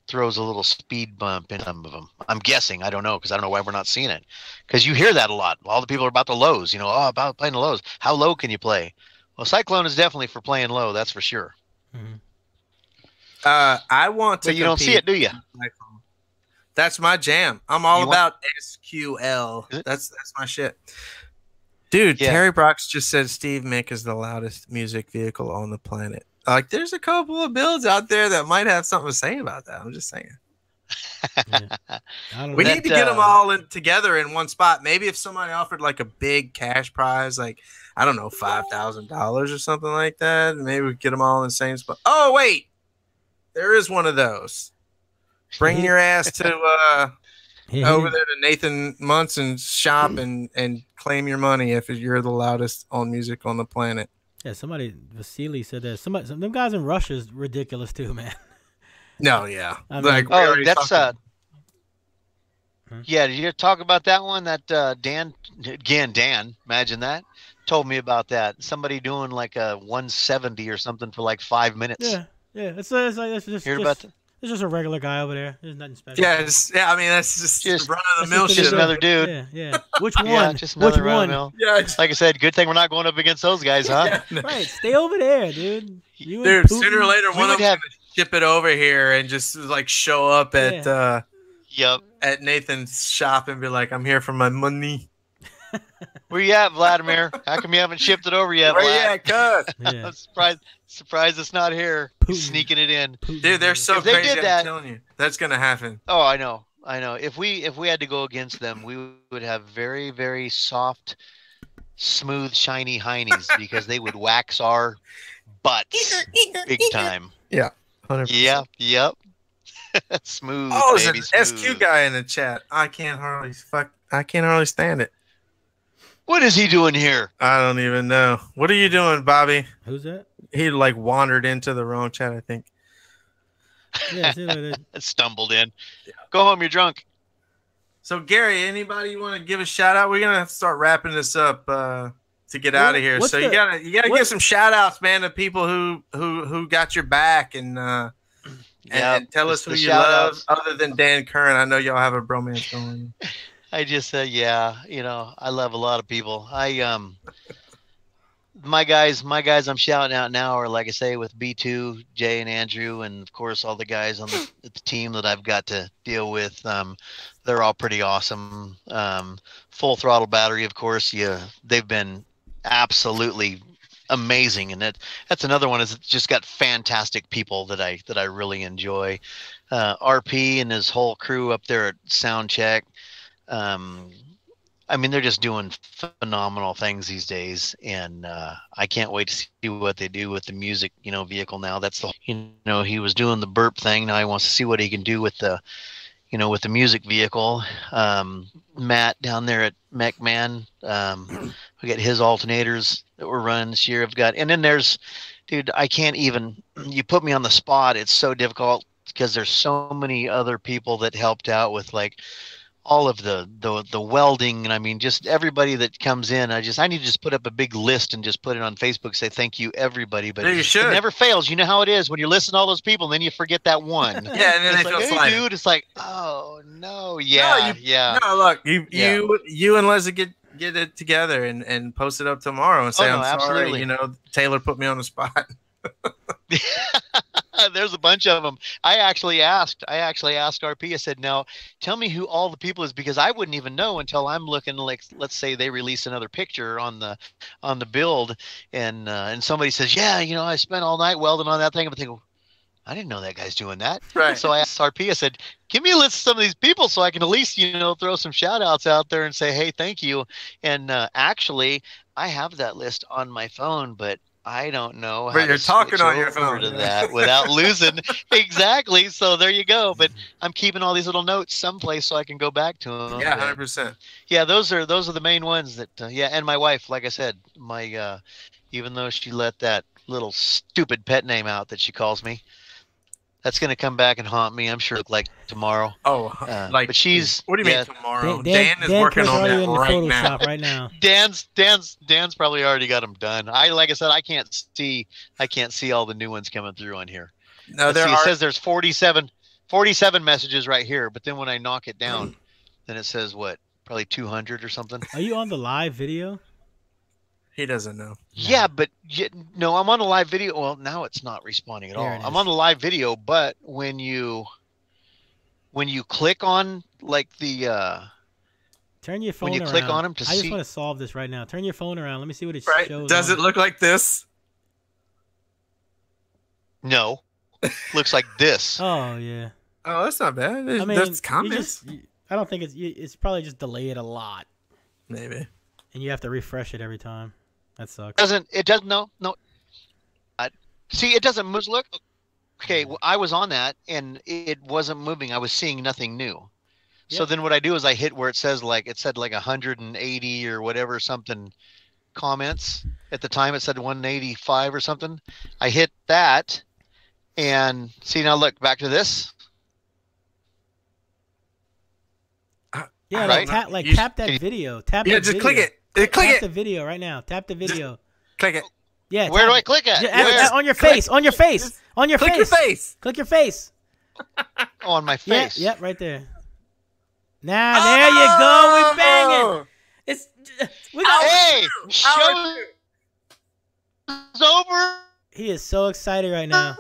throws a little speed bump in some of them. I'm guessing. I don't know, because I don't know why we're not seeing it. Because you hear that a lot. All the people are about the lows. You know, about playing the lows. How low can you play? Well, Cyclone is definitely for playing low. That's for sure. Mm-hmm. I want to. But you don't see it, do you? That's my jam. I'm all about SQL. That's my shit. Dude, yeah. Terry Brox just said Steve Mick is the loudest music vehicle on the planet. Like, there's a couple of builds out there that might have something to say about that. I'm just saying. Yeah. We need to get them all together in one spot. Maybe if somebody offered like a big cash prize, like, I don't know, $5,000 or something like that, maybe we get them all in the same spot. Oh, wait. There is one of those. Bring your ass to over there to Nathan Munson's shop and claim your money if you're the loudest on music on the planet. Yeah, Vasily said that. Them guys in Russia is ridiculous too, man. No, yeah. I mean, like, that's yeah, did you talk about that one? That Dan, imagine that, told me about that. Somebody doing like a 170 or something for like 5 minutes. Yeah. It's just about that? It's just a regular guy over there. There's nothing special. Yeah, I mean, that's just run of the mill shit. Just another dude. Yeah. Which one? Yeah, just another Which one? Yeah, like I said, good thing we're not going up against those guys, huh? Yeah, no. Right, stay over there, dude. Dude, sooner or later, one of them ship it over here and just like show up at at Nathan's shop and be like, "I'm here for my money." Where you at, Vladimir? How come you haven't shipped it over yet? Where you at, cuz? I'm surprised it's not here. Sneaking it in. Dude, they're so crazy. I'm telling you, that's gonna happen. Oh, I know. If we had to go against them, we would have very, very soft, smooth, shiny heinies because they would wax our butts big time. Yeah. 100%. Yep. Smooth. Oh, there's an SQ guy in the chat. I can't hardly stand it. What is he doing here? I don't even know. What are you doing, Bobby? Who's that? He like wandered into the wrong chat, I think. Yeah, stumbled in. Yeah. Go home, you're drunk. So Gary, anybody you want to give a shout out? We're gonna have to start wrapping this up to get out of here. So you gotta give some shout outs, man, to people who got your back and tell us who you love other than Dan Curran. I know y'all have a bromance going. I just said, I love a lot of people. My guys I'm shouting out now are, like I say, with B2, Jay and Andrew, and of course all the guys on the team that I've got to deal with. They're all pretty awesome. Full Throttle Battery, of course. They've been absolutely amazing, and that's another one. Is just got fantastic people that I really enjoy. RP and his whole crew up there at Soundcheck. I mean, they're just doing phenomenal things these days, and I can't wait to see what they do with the music, vehicle now. That's he was doing the burp thing. Now he wants to see what he can do with the, with the music vehicle. Matt down there at MechMan, we got his alternators that we're running this year. And then there's, dude, I can't even. You put me on the spot. It's so difficult because there's so many other people that helped out with like all of the welding, and I mean just everybody that comes in. I need to just put up a big list and just put it on Facebook, say thank you everybody. But you should. It never fails. You know how it is when you're listening to all those people and then you forget that one. Yeah, and then it's they like, feel hey, dude, it's like, oh no, No, look, you and Leslie get it together and post it up tomorrow and say I'm sorry. Taylor put me on the spot. There's a bunch of them. I actually asked RP. I said, now tell me who all the people is, because I wouldn't even know until I'm looking, like, let's say they release another picture on the build, and somebody says, yeah, I spent all night welding on that thing. I'm thinking, I didn't know that guy's doing that. Right. So I asked RP. I said, give me a list of some of these people so I can at least throw some shout outs out there and say, hey, thank you. And actually, I have that list on my phone, but I don't know how you're talking on your phone to that without losing. Exactly. So there you go. But I'm keeping all these little notes someplace so I can go back to them. Yeah, 100%. Yeah, those are the main ones that. And my wife, like I said, even though she let that little stupid pet name out that she calls me, that's gonna come back and haunt me. I'm sure. Like tomorrow. Oh, but she's. What do you mean tomorrow? Dan is working on that right now. Dan's probably already got them done. Like I said, I can't see all the new ones coming through on here. No, it says there's 47 messages right here, but then when I knock it down, then it says what? Probably 200 or something. Are you on the live video? He doesn't know. Yeah, but no, I'm on a live video. Well, now it's not responding at all. I'm on a live video, but when you click on like the turn your phone around. When you click on them to see. I just want to solve this right now. Turn your phone around. Let me see what it shows. Does it look like this? No. Looks like this. Oh, yeah. Oh, that's not bad. I mean, that's comments. I don't think it's probably just delayed a lot. Maybe. And you have to refresh it every time. That sucks. It doesn't. No. See, it doesn't move. Look. Okay, well, I was on that and it wasn't moving. I was seeing nothing new. Yep. So then what I do is I hit where it says it said 180 or whatever something comments. At the time it said 185 or something. I hit that and see, now look back to this. Yeah, right? Tap that video. Tap that just video. click it. Tap the video right now. Tap the video. Click it. Yeah. Where do I click at? On your face. On your face. On your face. Click your face. Click your face. On my face. Yeah, right there. Now there you go. We banging. Hey, show's over. He is so excited right now.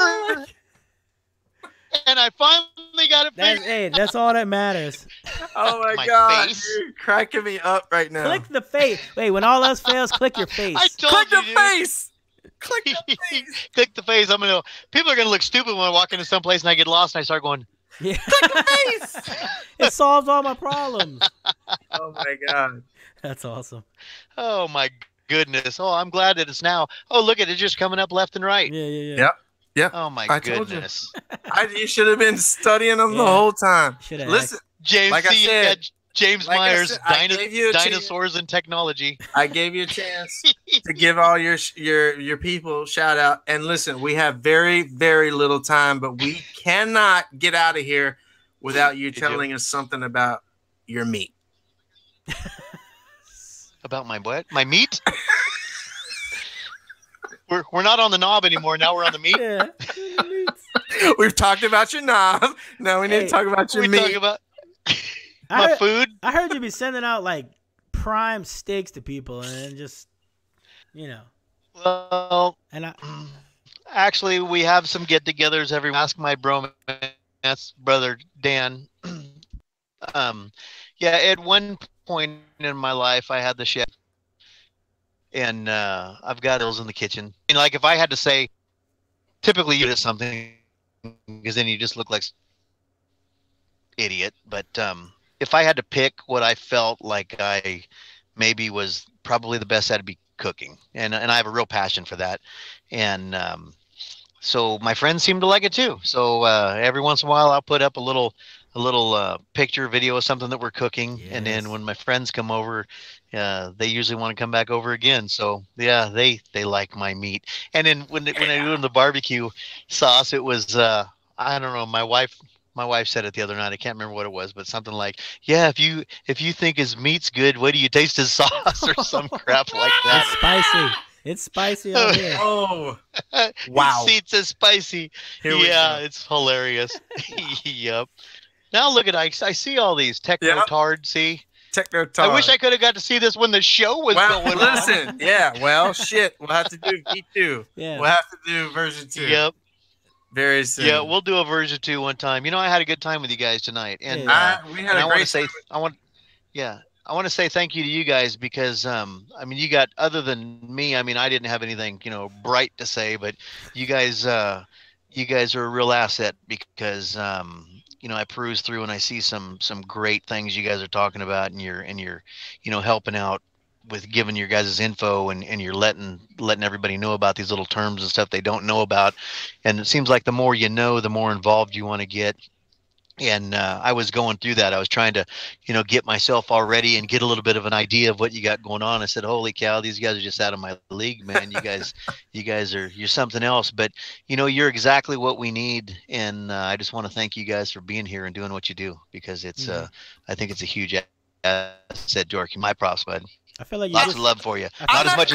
And I finally got it fixed. That's all that matters. Oh my God, you're cracking me up right now. Click the face. Wait, when all else fails, click your face. Click the face. Click the face. Click the face. People are gonna look stupid when I walk into some place and I get lost and I start going. Yeah. Click the face. It solves all my problems. Oh my God. That's awesome. Oh my goodness. Oh, I'm glad that it's now. Oh, look at it just coming up left and right. Yeah. Yep. Yeah. Oh my goodness. You should have been studying them the whole time. Listen, James. Like I said, James Myers, dinosaurs and technology. I gave you a chance to give all your people shout out. And listen, we have very, very little time, but we cannot get out of here without you telling us something about your meat. About my what? My meat? We're not on the knob anymore. Now we're on the meat. Yeah. We've talked about your knob. Now we need to talk about your meat. Talk about my food. I heard you be sending out prime steaks to people and just, Well, actually, we have some get-togethers every week. Ask my bromance brother Dan. At one point in my life, I had the chef. And I've got those in the kitchen. If I had to say, typically you do something, because then you just look like idiot. But if I had to pick what I felt like I maybe was probably the best at, it'd be cooking, and I have a real passion for that. And so my friends seem to like it too. So every once in a while, I'll put up a little picture video of something that we're cooking. Yes. And then when my friends come over, they usually want to come back over again. So yeah, they like my meat. And then when I do the barbecue sauce, it was I don't know. My wife said it the other night. I can't remember what it was, but something like, yeah, if you think his meat's good, wait till you taste his sauce or some crap like that. It's spicy. It's spicy out here. Oh, wow. It's spicy. It's hilarious. Yep. Now look at I see all these techno-tard, see? Techno-tard. I wish I could have got to see this when the show was going on. Listen, shit. We'll have to do V2. Yeah. We'll have to do version 2. Yep. Very soon. Yeah, we'll do a version 2 one time. I had a good time with you guys tonight. And we had a great time. I want to say thank you to you guys because, you got, other than me, I didn't have anything, bright to say, but you guys are a real asset because, I peruse through and I see some great things you guys are talking about, and you're helping out with giving your guys' info, and you're letting everybody know about these little terms and stuff they don't know about. And it seems like the more you know, the more involved you want to get. And I was going through that. I was trying to, get myself all ready and get a little bit of an idea of what you got going on. I said, holy cow, these guys are just out of my league, man. You're something else. But, you're exactly what we need. And I just want to thank you guys for being here and doing what you do, because it's, I think it's a huge asset, Dorky. My props, bud. I feel like lots of love for you. Not as much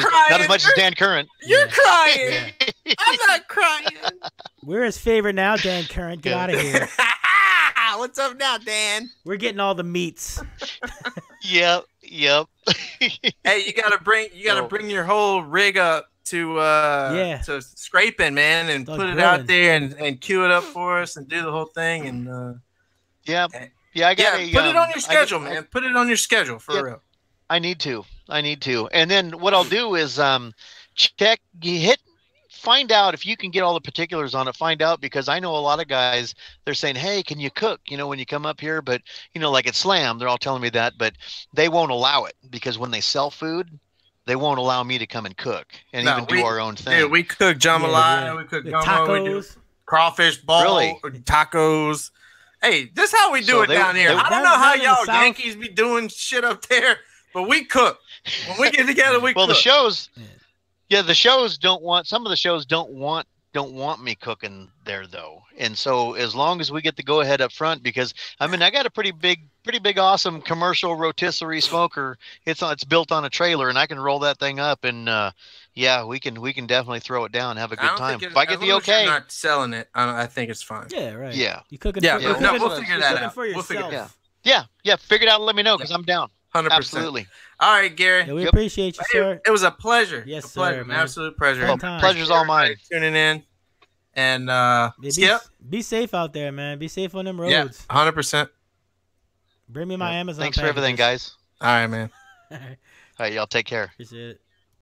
as Dan Current. You're crying. I'm not crying. We're his favorite now, Dan Current. Get out of here. What's up now, Dan? We're getting all the meats. Yeah. Yep. Hey, you gotta bring your whole rig up to scraping, man, and put it out there and queue it up for us and do the whole thing and I got put it on your schedule, man. Put it on your schedule for real. I need to. And then what I'll do is find out if you can get all the particulars on it. Find out, because I know a lot of guys, they're saying, hey, can you cook, when you come up here? But, like at Slam, they're all telling me that, but they won't allow it, because when they sell food, they won't allow me to come and cook and do our own thing. Yeah, we cook jambalaya, we cook gumbo, we do crawfish ball, tacos. Hey, this is how we do it down here. I don't know how y'all Yankees be doing shit up there, but we cook. When we get together, we cook. Well, the shows don't want. Some of the shows don't want me cooking there though. And so as long as we get the go ahead up front, because I got a pretty big, awesome commercial rotisserie smoker. It's built on a trailer, and I can roll that thing up, and we can definitely throw it down, have a good time. If I get the okay, not selling it, I think it's fine. Yeah, right. Yeah, you cooking? Yeah, we'll figure that out. We'll figure it out. Yeah. Figure it out and let me know, because I'm down. 100%. Absolutely. All right, Gary. Yeah, we appreciate you, sir. It was a pleasure. Yes, sir. Pleasure, man. Absolute pleasure. Well, pleasure's all mine. Tuning in. And be safe out there, man. Be safe on them roads. Yeah, 100%. Bring me my Amazon. Thanks for everything, guys. All right, man. All right, y'all take care. Appreciate it.